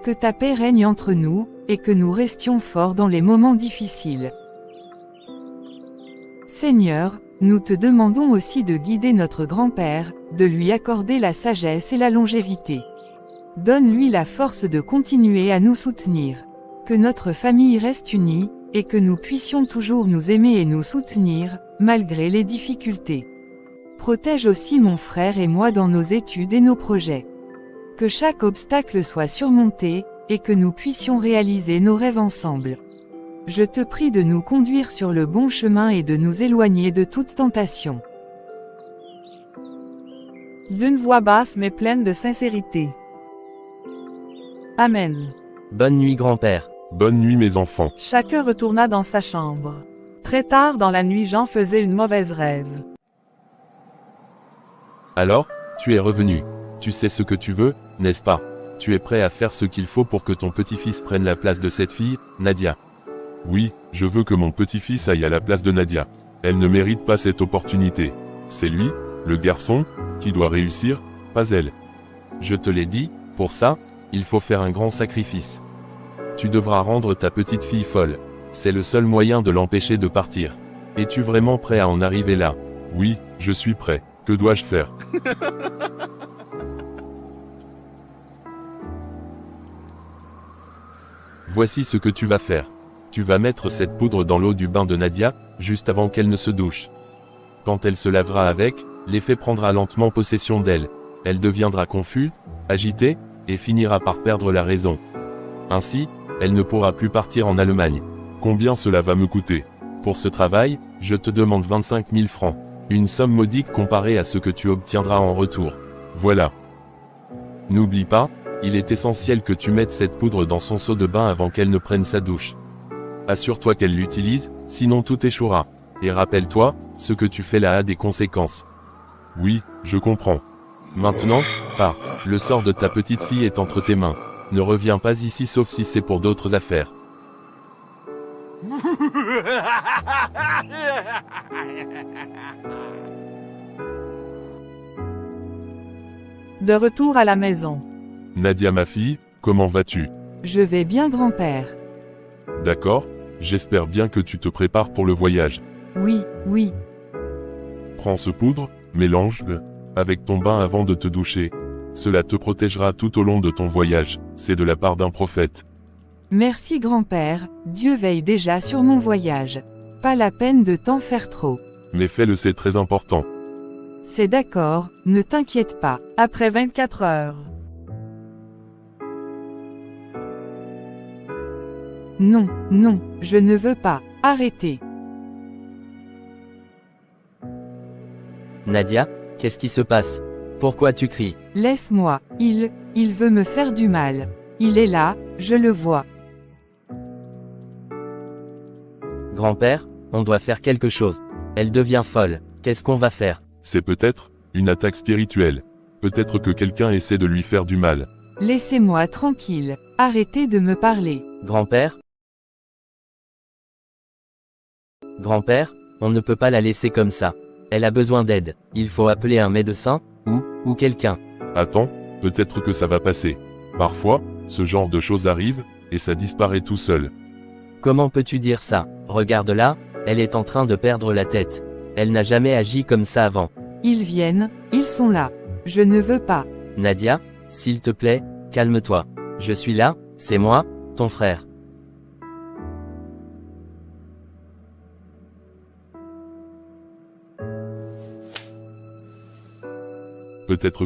G: Que ta paix règne entre nous, et que nous restions forts dans les moments difficiles. Seigneur, nous te demandons aussi de guider notre grand-père, de lui accorder la sagesse et la longévité. Donne-lui la force de continuer à nous soutenir. Que notre famille reste unie, et que nous puissions toujours nous aimer et nous soutenir, malgré les difficultés. Protège aussi mon frère et moi dans nos études et nos projets. Que chaque obstacle soit surmonté, et que nous puissions réaliser nos rêves ensemble. Je te prie de nous conduire sur le bon chemin et de nous éloigner de toute tentation.
I: D'une voix basse mais pleine de sincérité. Amen.
D: Bonne nuit grand-père.
H: Bonne nuit mes enfants.
I: Chacun retourna dans sa chambre. Très tard dans la nuit, Jean faisait une mauvaise rêve.
H: Alors, tu es revenu. Tu sais ce que tu veux, n'est-ce pas? Tu es prêt à faire ce qu'il faut pour que ton petit-fils prenne la place de cette fille, Nadia? Oui, je veux que mon petit-fils aille à la place de Nadia. Elle ne mérite pas cette opportunité. C'est lui, le garçon, qui doit réussir, pas elle. Je te l'ai dit, pour ça, il faut faire un grand sacrifice. Tu devras rendre ta petite fille folle. C'est le seul moyen de l'empêcher de partir. Es-tu vraiment prêt à en arriver là? Oui, je suis prêt. Que dois-je faire? Voici ce que tu vas faire. Tu vas mettre cette poudre dans l'eau du bain de Nadia, juste avant qu'elle ne se douche. Quand elle se lavera avec, l'effet prendra lentement possession d'elle. Elle deviendra confuse, agitée, et finira par perdre la raison. Ainsi, elle ne pourra plus partir en Allemagne. Combien cela va me coûter? Pour ce travail, je te demande 25 000 francs. Une somme modique comparée à ce que tu obtiendras en retour. Voilà. N'oublie pas, il est essentiel que tu mettes cette poudre dans son seau de bain avant qu'elle ne prenne sa douche. Assure-toi qu'elle l'utilise, sinon tout échouera. Et rappelle-toi, ce que tu fais là a des conséquences. Oui, je comprends. Maintenant, pars. Le sort de ta petite fille est entre tes mains. Ne reviens pas ici sauf si c'est pour d'autres affaires.
I: De retour à la maison.
H: Nadia ma fille, comment vas-tu?
G: Je vais bien grand-père.
H: D'accord, j'espère bien que tu te prépares pour le voyage.
G: Oui, oui.
H: Prends ce poudre, mélange-le avec ton bain avant de te doucher. Cela te protégera tout au long de ton voyage, c'est de la part d'un prophète.
G: Merci grand-père, Dieu veille déjà sur mon voyage. Pas la peine de t'en faire trop.
H: Mais fais-le, c'est très important.
G: C'est d'accord, ne t'inquiète pas.
I: Après 24 heures.
G: Non, non, je ne veux pas. Arrêtez.
D: Nadia, qu'est-ce qui se passe? Pourquoi tu cries?
G: Laisse-moi, il veut me faire du mal. Il est là, je le vois.
D: Grand-père, on doit faire quelque chose. Elle devient folle, qu'est-ce qu'on va faire?
H: C'est peut-être une attaque spirituelle. Peut-être que quelqu'un essaie de lui faire du mal.
G: Laissez-moi tranquille. Arrêtez de me parler.
D: Grand-père? Grand-père, on ne peut pas la laisser comme ça. Elle a besoin d'aide. Il faut appeler un médecin, ou quelqu'un.
H: Attends, peut-être que ça va passer. Parfois, ce genre de choses arrive, et ça disparaît tout seul.
D: Comment peux-tu dire ça? Regarde là, elle est en train de perdre la tête. Elle n'a jamais agi comme ça avant.
G: Ils viennent, ils sont là. Je ne veux pas.
D: Nadia, s'il te plaît, calme-toi. Je suis là, c'est moi, ton frère.
H: Peut-être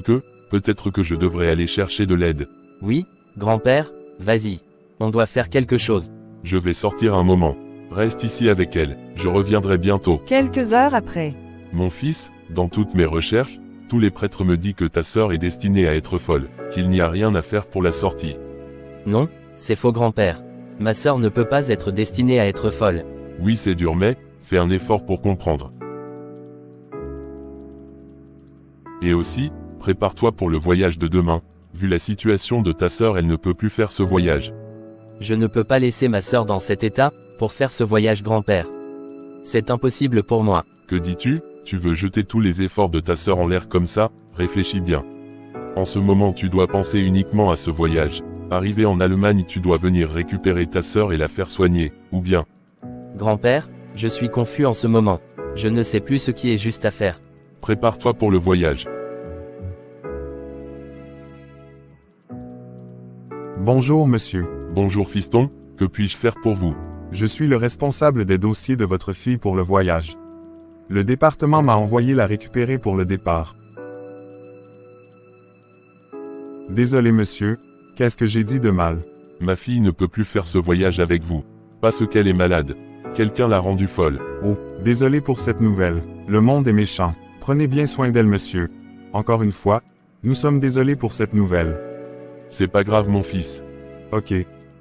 H: que je devrais aller chercher de l'aide.
D: Oui, grand-père, vas-y. On doit faire quelque chose.
H: Je vais sortir un moment. Reste ici avec elle, je reviendrai bientôt.
I: Quelques heures après.
H: Mon fils, dans toutes mes recherches, tous les prêtres me disent que ta sœur est destinée à être folle, qu'il n'y a rien à faire pour la sortie.
D: Non, c'est faux grand-père. Ma sœur ne peut pas être destinée à être folle.
H: Oui, c'est dur mais, fais un effort pour comprendre. Et aussi, prépare-toi pour le voyage de demain. Vu la situation de ta sœur, elle ne peut plus faire ce voyage.
D: Je ne peux pas laisser ma sœur dans cet état, pour faire ce voyage grand-père. C'est impossible pour moi.
H: Que dis-tu? Tu veux jeter tous les efforts de ta sœur en l'air comme ça? Réfléchis bien. En ce moment tu dois penser uniquement à ce voyage. Arrivé en Allemagne tu dois venir récupérer ta sœur et la faire soigner, ou bien.
D: Grand-père, je suis confus en ce moment. Je ne sais plus ce qui est juste à faire.
H: Prépare-toi pour le voyage.
J: Bonjour monsieur.
H: Bonjour fiston, que puis-je faire pour vous?
J: Je suis le responsable des dossiers de votre fille pour le voyage. Le département m'a envoyé la récupérer pour le départ. Désolé monsieur, qu'est-ce que j'ai dit de mal?
H: Ma fille ne peut plus faire ce voyage avec vous. Parce qu'elle est malade. Quelqu'un l'a rendue folle.
J: Oh, désolé pour cette nouvelle. Le monde est méchant. Prenez bien soin d'elle monsieur. Encore une fois, nous sommes désolés pour cette nouvelle.
H: C'est pas grave mon fils.
J: Ok.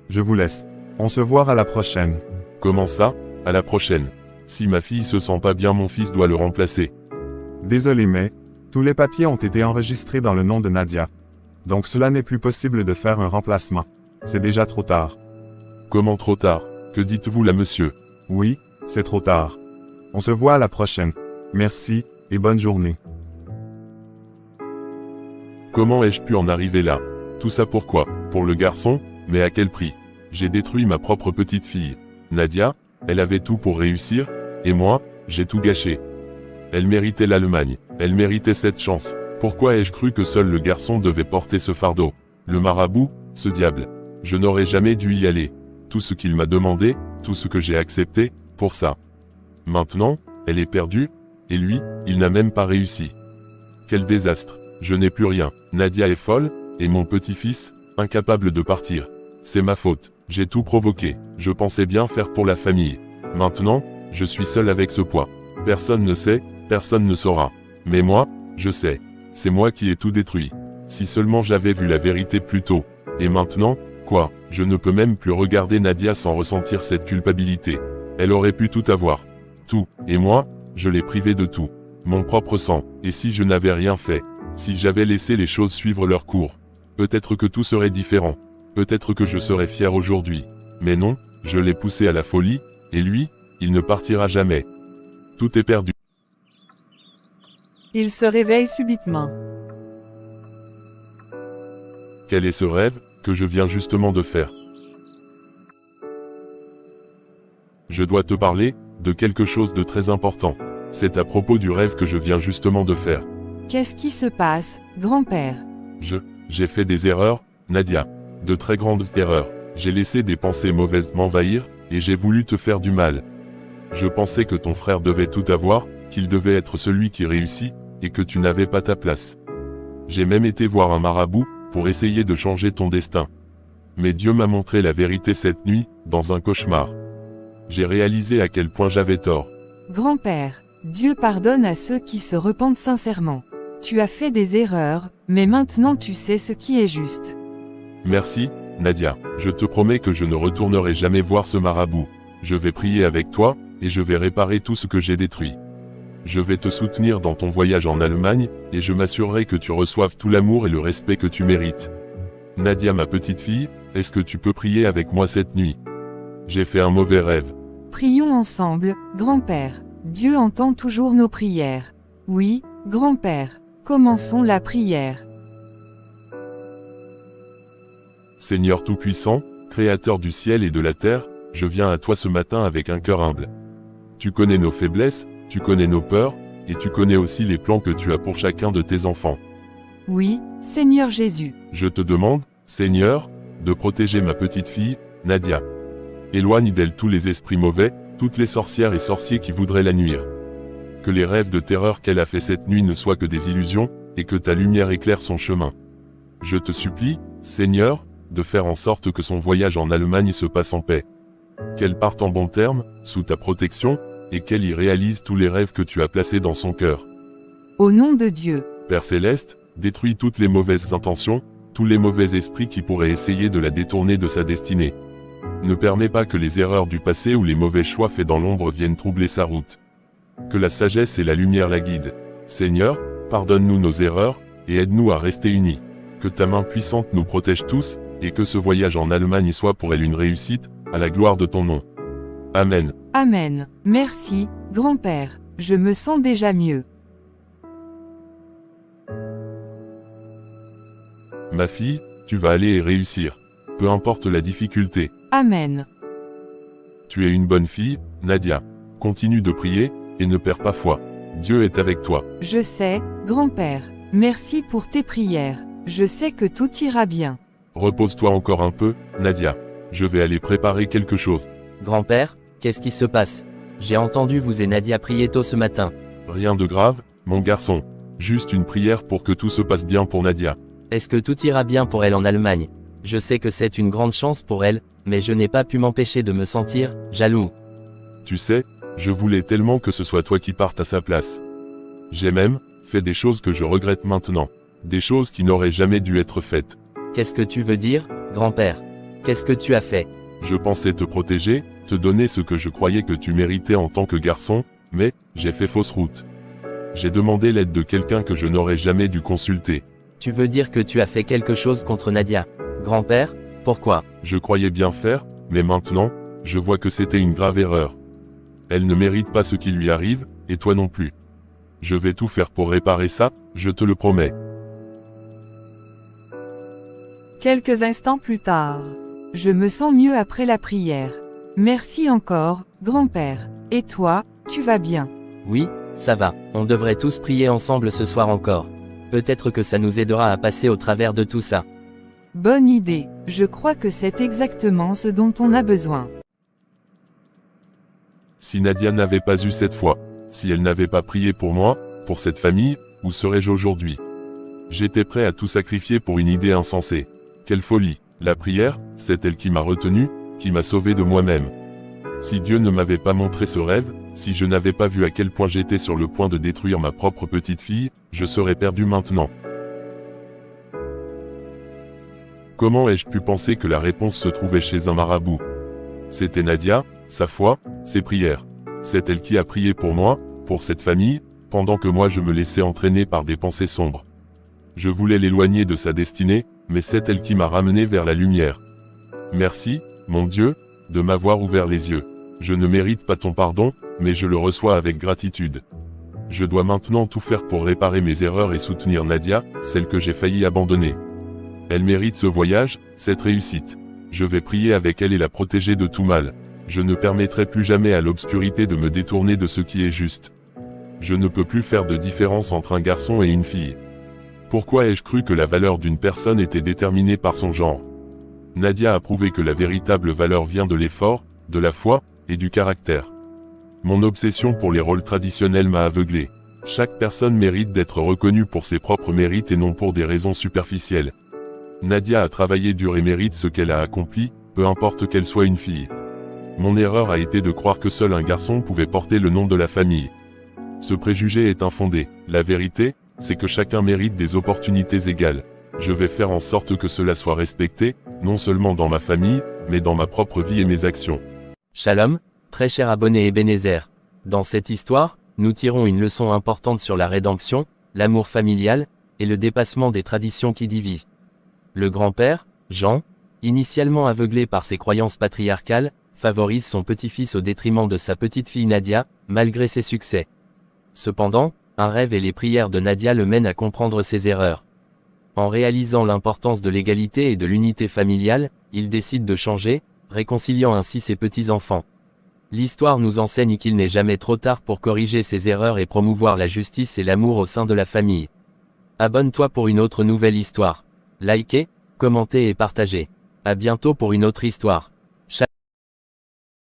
J: Je vous laisse. On se voit à la prochaine.
H: Comment ça? À la prochaine. Si ma fille se sent pas bien, mon fils doit le remplacer.
J: Désolé mais, tous les papiers ont été enregistrés dans le nom de Nadia. Donc cela n'est plus possible de faire un remplacement. C'est déjà trop tard.
H: Comment trop tard? Que dites-vous là monsieur?
J: Oui, c'est trop tard. On se voit à la prochaine. Merci, et bonne journée.
H: Comment ai-je pu en arriver là? Tout ça pourquoi? Pour le garçon? Mais à quel prix? J'ai détruit ma propre petite fille. Nadia, elle avait tout pour réussir, et moi, j'ai tout gâché. Elle méritait l'Allemagne, elle méritait cette chance. Pourquoi ai-je cru que seul le garçon devait porter ce fardeau? Le marabout, ce diable. Je n'aurais jamais dû y aller. Tout ce qu'il m'a demandé, tout ce que j'ai accepté, pour ça. Maintenant, elle est perdue, et lui, il n'a même pas réussi. Quel désastre. Je n'ai plus rien. Nadia est folle, et mon petit-fils, incapable de partir. C'est ma faute. J'ai tout provoqué. Je pensais bien faire pour la famille. Maintenant, je suis seul avec ce poids. Personne ne sait, personne ne saura. Mais moi, je sais. C'est moi qui ai tout détruit. Si seulement j'avais vu la vérité plus tôt. Et maintenant, quoi? Je ne peux même plus regarder Nadia sans ressentir cette culpabilité. Elle aurait pu tout avoir. Tout. Et moi, je l'ai privée de tout. Mon propre sang. Et si je n'avais rien fait? Si j'avais laissé les choses suivre leur cours? Peut-être que tout serait différent. Peut-être que je serais fier aujourd'hui. Mais non, je l'ai poussé à la folie, et lui, il ne partira jamais. Tout est perdu.
I: Il se réveille subitement.
H: Quel est ce rêve, que je viens justement de faire? Je dois te parler, de quelque chose de très important. C'est à propos du rêve que je viens justement de faire.
G: Qu'est-ce qui se passe, grand-père?
H: J'ai fait des erreurs, Nadia. De très grandes erreurs. J'ai laissé des pensées mauvaises m'envahir, et j'ai voulu te faire du mal. Je pensais que ton frère devait tout avoir, qu'il devait être celui qui réussit, et que tu n'avais pas ta place. J'ai même été voir un marabout, pour essayer de changer ton destin. Mais Dieu m'a montré la vérité cette nuit, dans un cauchemar. J'ai réalisé à quel point j'avais tort.
G: Grand-père, Dieu pardonne à ceux qui se repentent sincèrement. Tu as fait des erreurs, mais maintenant tu sais ce qui est juste.
H: Merci, Nadia. Je te promets que je ne retournerai jamais voir ce marabout. Je vais prier avec toi, et je vais réparer tout ce que j'ai détruit. Je vais te soutenir dans ton voyage en Allemagne, et je m'assurerai que tu reçoives tout l'amour et le respect que tu mérites. Nadia, ma petite fille, est-ce que tu peux prier avec moi cette nuit? J'ai fait un mauvais rêve.
G: Prions ensemble, grand-père. Dieu entend toujours nos prières. Oui, grand-père. Commençons la prière.
H: Seigneur Tout-Puissant, Créateur du ciel et de la terre, je viens à toi ce matin avec un cœur humble. Tu connais nos faiblesses, tu connais nos peurs, et tu connais aussi les plans que tu as pour chacun de tes enfants.
G: Oui, Seigneur Jésus.
H: Je te demande, Seigneur, de protéger ma petite fille, Nadia. Éloigne d'elle tous les esprits mauvais, toutes les sorcières et sorciers qui voudraient la nuire. Que les rêves de terreur qu'elle a fait cette nuit ne soient que des illusions, et que ta lumière éclaire son chemin. Je te supplie, Seigneur, de faire en sorte que son voyage en Allemagne se passe en paix. Qu'elle parte en bons termes, sous ta protection, et qu'elle y réalise tous les rêves que tu as placés dans son cœur.
G: Au nom de Dieu.
H: Père Céleste, détruis toutes les mauvaises intentions, tous les mauvais esprits qui pourraient essayer de la détourner de sa destinée. Ne permets pas que les erreurs du passé ou les mauvais choix faits dans l'ombre viennent troubler sa route. Que la sagesse et la lumière la guident. Seigneur, pardonne-nous nos erreurs, et aide-nous à rester unis. Que ta main puissante nous protège tous, et que ce voyage en Allemagne soit pour elle une réussite, à la gloire de ton nom. Amen.
G: Amen. Merci, grand-père. Je me sens déjà mieux.
H: Ma fille, tu vas aller et réussir. Peu importe la difficulté.
G: Amen.
H: Tu es une bonne fille, Nadia. Continue de prier, et ne perds pas foi. Dieu est avec toi.
G: Je sais, grand-père. Merci pour tes prières. Je sais que tout ira bien.
H: Repose-toi encore un peu, Nadia. Je vais aller préparer quelque chose.
D: Grand-père, qu'est-ce qui se passe? J'ai entendu vous et Nadia prier tôt ce matin.
H: Rien de grave, mon garçon. Juste une prière pour que tout se passe bien pour Nadia.
D: Est-ce que tout ira bien pour elle en Allemagne? Je sais que c'est une grande chance pour elle, mais je n'ai pas pu m'empêcher de me sentir jaloux.
H: Tu sais, je voulais tellement que ce soit toi qui partes à sa place. J'ai même fait des choses que je regrette maintenant. Des choses qui n'auraient jamais dû être faites.
D: Qu'est-ce que tu veux dire, grand-père? Qu'est-ce que tu as fait?
H: Je pensais te protéger, te donner ce que je croyais que tu méritais en tant que garçon, mais j'ai fait fausse route. J'ai demandé l'aide de quelqu'un que je n'aurais jamais dû consulter.
D: Tu veux dire que tu as fait quelque chose contre Nadia? Grand-père, pourquoi?
H: Je croyais bien faire, mais maintenant, je vois que c'était une grave erreur. Elle ne mérite pas ce qui lui arrive, et toi non plus. Je vais tout faire pour réparer ça, je te le promets.
I: Quelques instants plus tard.
G: Je me sens mieux après la prière. Merci encore, grand-père. Et toi, tu vas bien?
D: Oui, ça va. On devrait tous prier ensemble ce soir encore. Peut-être que ça nous aidera à passer au travers de tout ça.
G: Bonne idée. Je crois que c'est exactement ce dont on a besoin.
H: Si Nadia n'avait pas eu cette foi, si elle n'avait pas prié pour moi, pour cette famille, où serais-je aujourd'hui? J'étais prêt à tout sacrifier pour une idée insensée. Quelle folie! La prière, c'est elle qui m'a retenu, qui m'a sauvé de moi-même. Si Dieu ne m'avait pas montré ce rêve, si je n'avais pas vu à quel point j'étais sur le point de détruire ma propre petite fille, je serais perdu maintenant. Comment ai-je pu penser que la réponse se trouvait chez un marabout? C'était Nadia, sa foi, ses prières. C'est elle qui a prié pour moi, pour cette famille, pendant que moi je me laissais entraîner par des pensées sombres. Je voulais l'éloigner de sa destinée, mais c'est elle qui m'a ramené vers la lumière. Merci, mon Dieu, de m'avoir ouvert les yeux. Je ne mérite pas ton pardon, mais je le reçois avec gratitude. Je dois maintenant tout faire pour réparer mes erreurs et soutenir Nadia, celle que j'ai failli abandonner. Elle mérite ce voyage, cette réussite. Je vais prier avec elle et la protéger de tout mal. Je ne permettrai plus jamais à l'obscurité de me détourner de ce qui est juste. Je ne peux plus faire de différence entre un garçon et une fille. Pourquoi ai-je cru que la valeur d'une personne était déterminée par son genre? Nadia a prouvé que la véritable valeur vient de l'effort, de la foi, et du caractère. Mon obsession pour les rôles traditionnels m'a aveuglé. Chaque personne mérite d'être reconnue pour ses propres mérites et non pour des raisons superficielles. Nadia a travaillé dur et mérite ce qu'elle a accompli, peu importe qu'elle soit une fille. Mon erreur a été de croire que seul un garçon pouvait porter le nom de la famille. Ce préjugé est infondé. La vérité, c'est que chacun mérite des opportunités égales. Je vais faire en sorte que cela soit respecté, non seulement dans ma famille, mais dans ma propre vie et mes actions.
D: Shalom, très cher abonné Ebenezer. Dans cette histoire, nous tirons une leçon importante sur la rédemption, l'amour familial, et le dépassement des traditions qui divisent. Le grand-père, Jean, initialement aveuglé par ses croyances patriarcales, favorise son petit-fils au détriment de sa petite-fille Nadia, malgré ses succès. Cependant, un rêve et les prières de Nadia le mènent à comprendre ses erreurs. En réalisant l'importance de l'égalité et de l'unité familiale, il décide de changer, réconciliant ainsi ses petits-enfants. L'histoire nous enseigne qu'il n'est jamais trop tard pour corriger ses erreurs et promouvoir la justice et l'amour au sein de la famille. Abonne-toi pour une autre nouvelle histoire. Likez, commentez et partagez. À bientôt pour une autre histoire.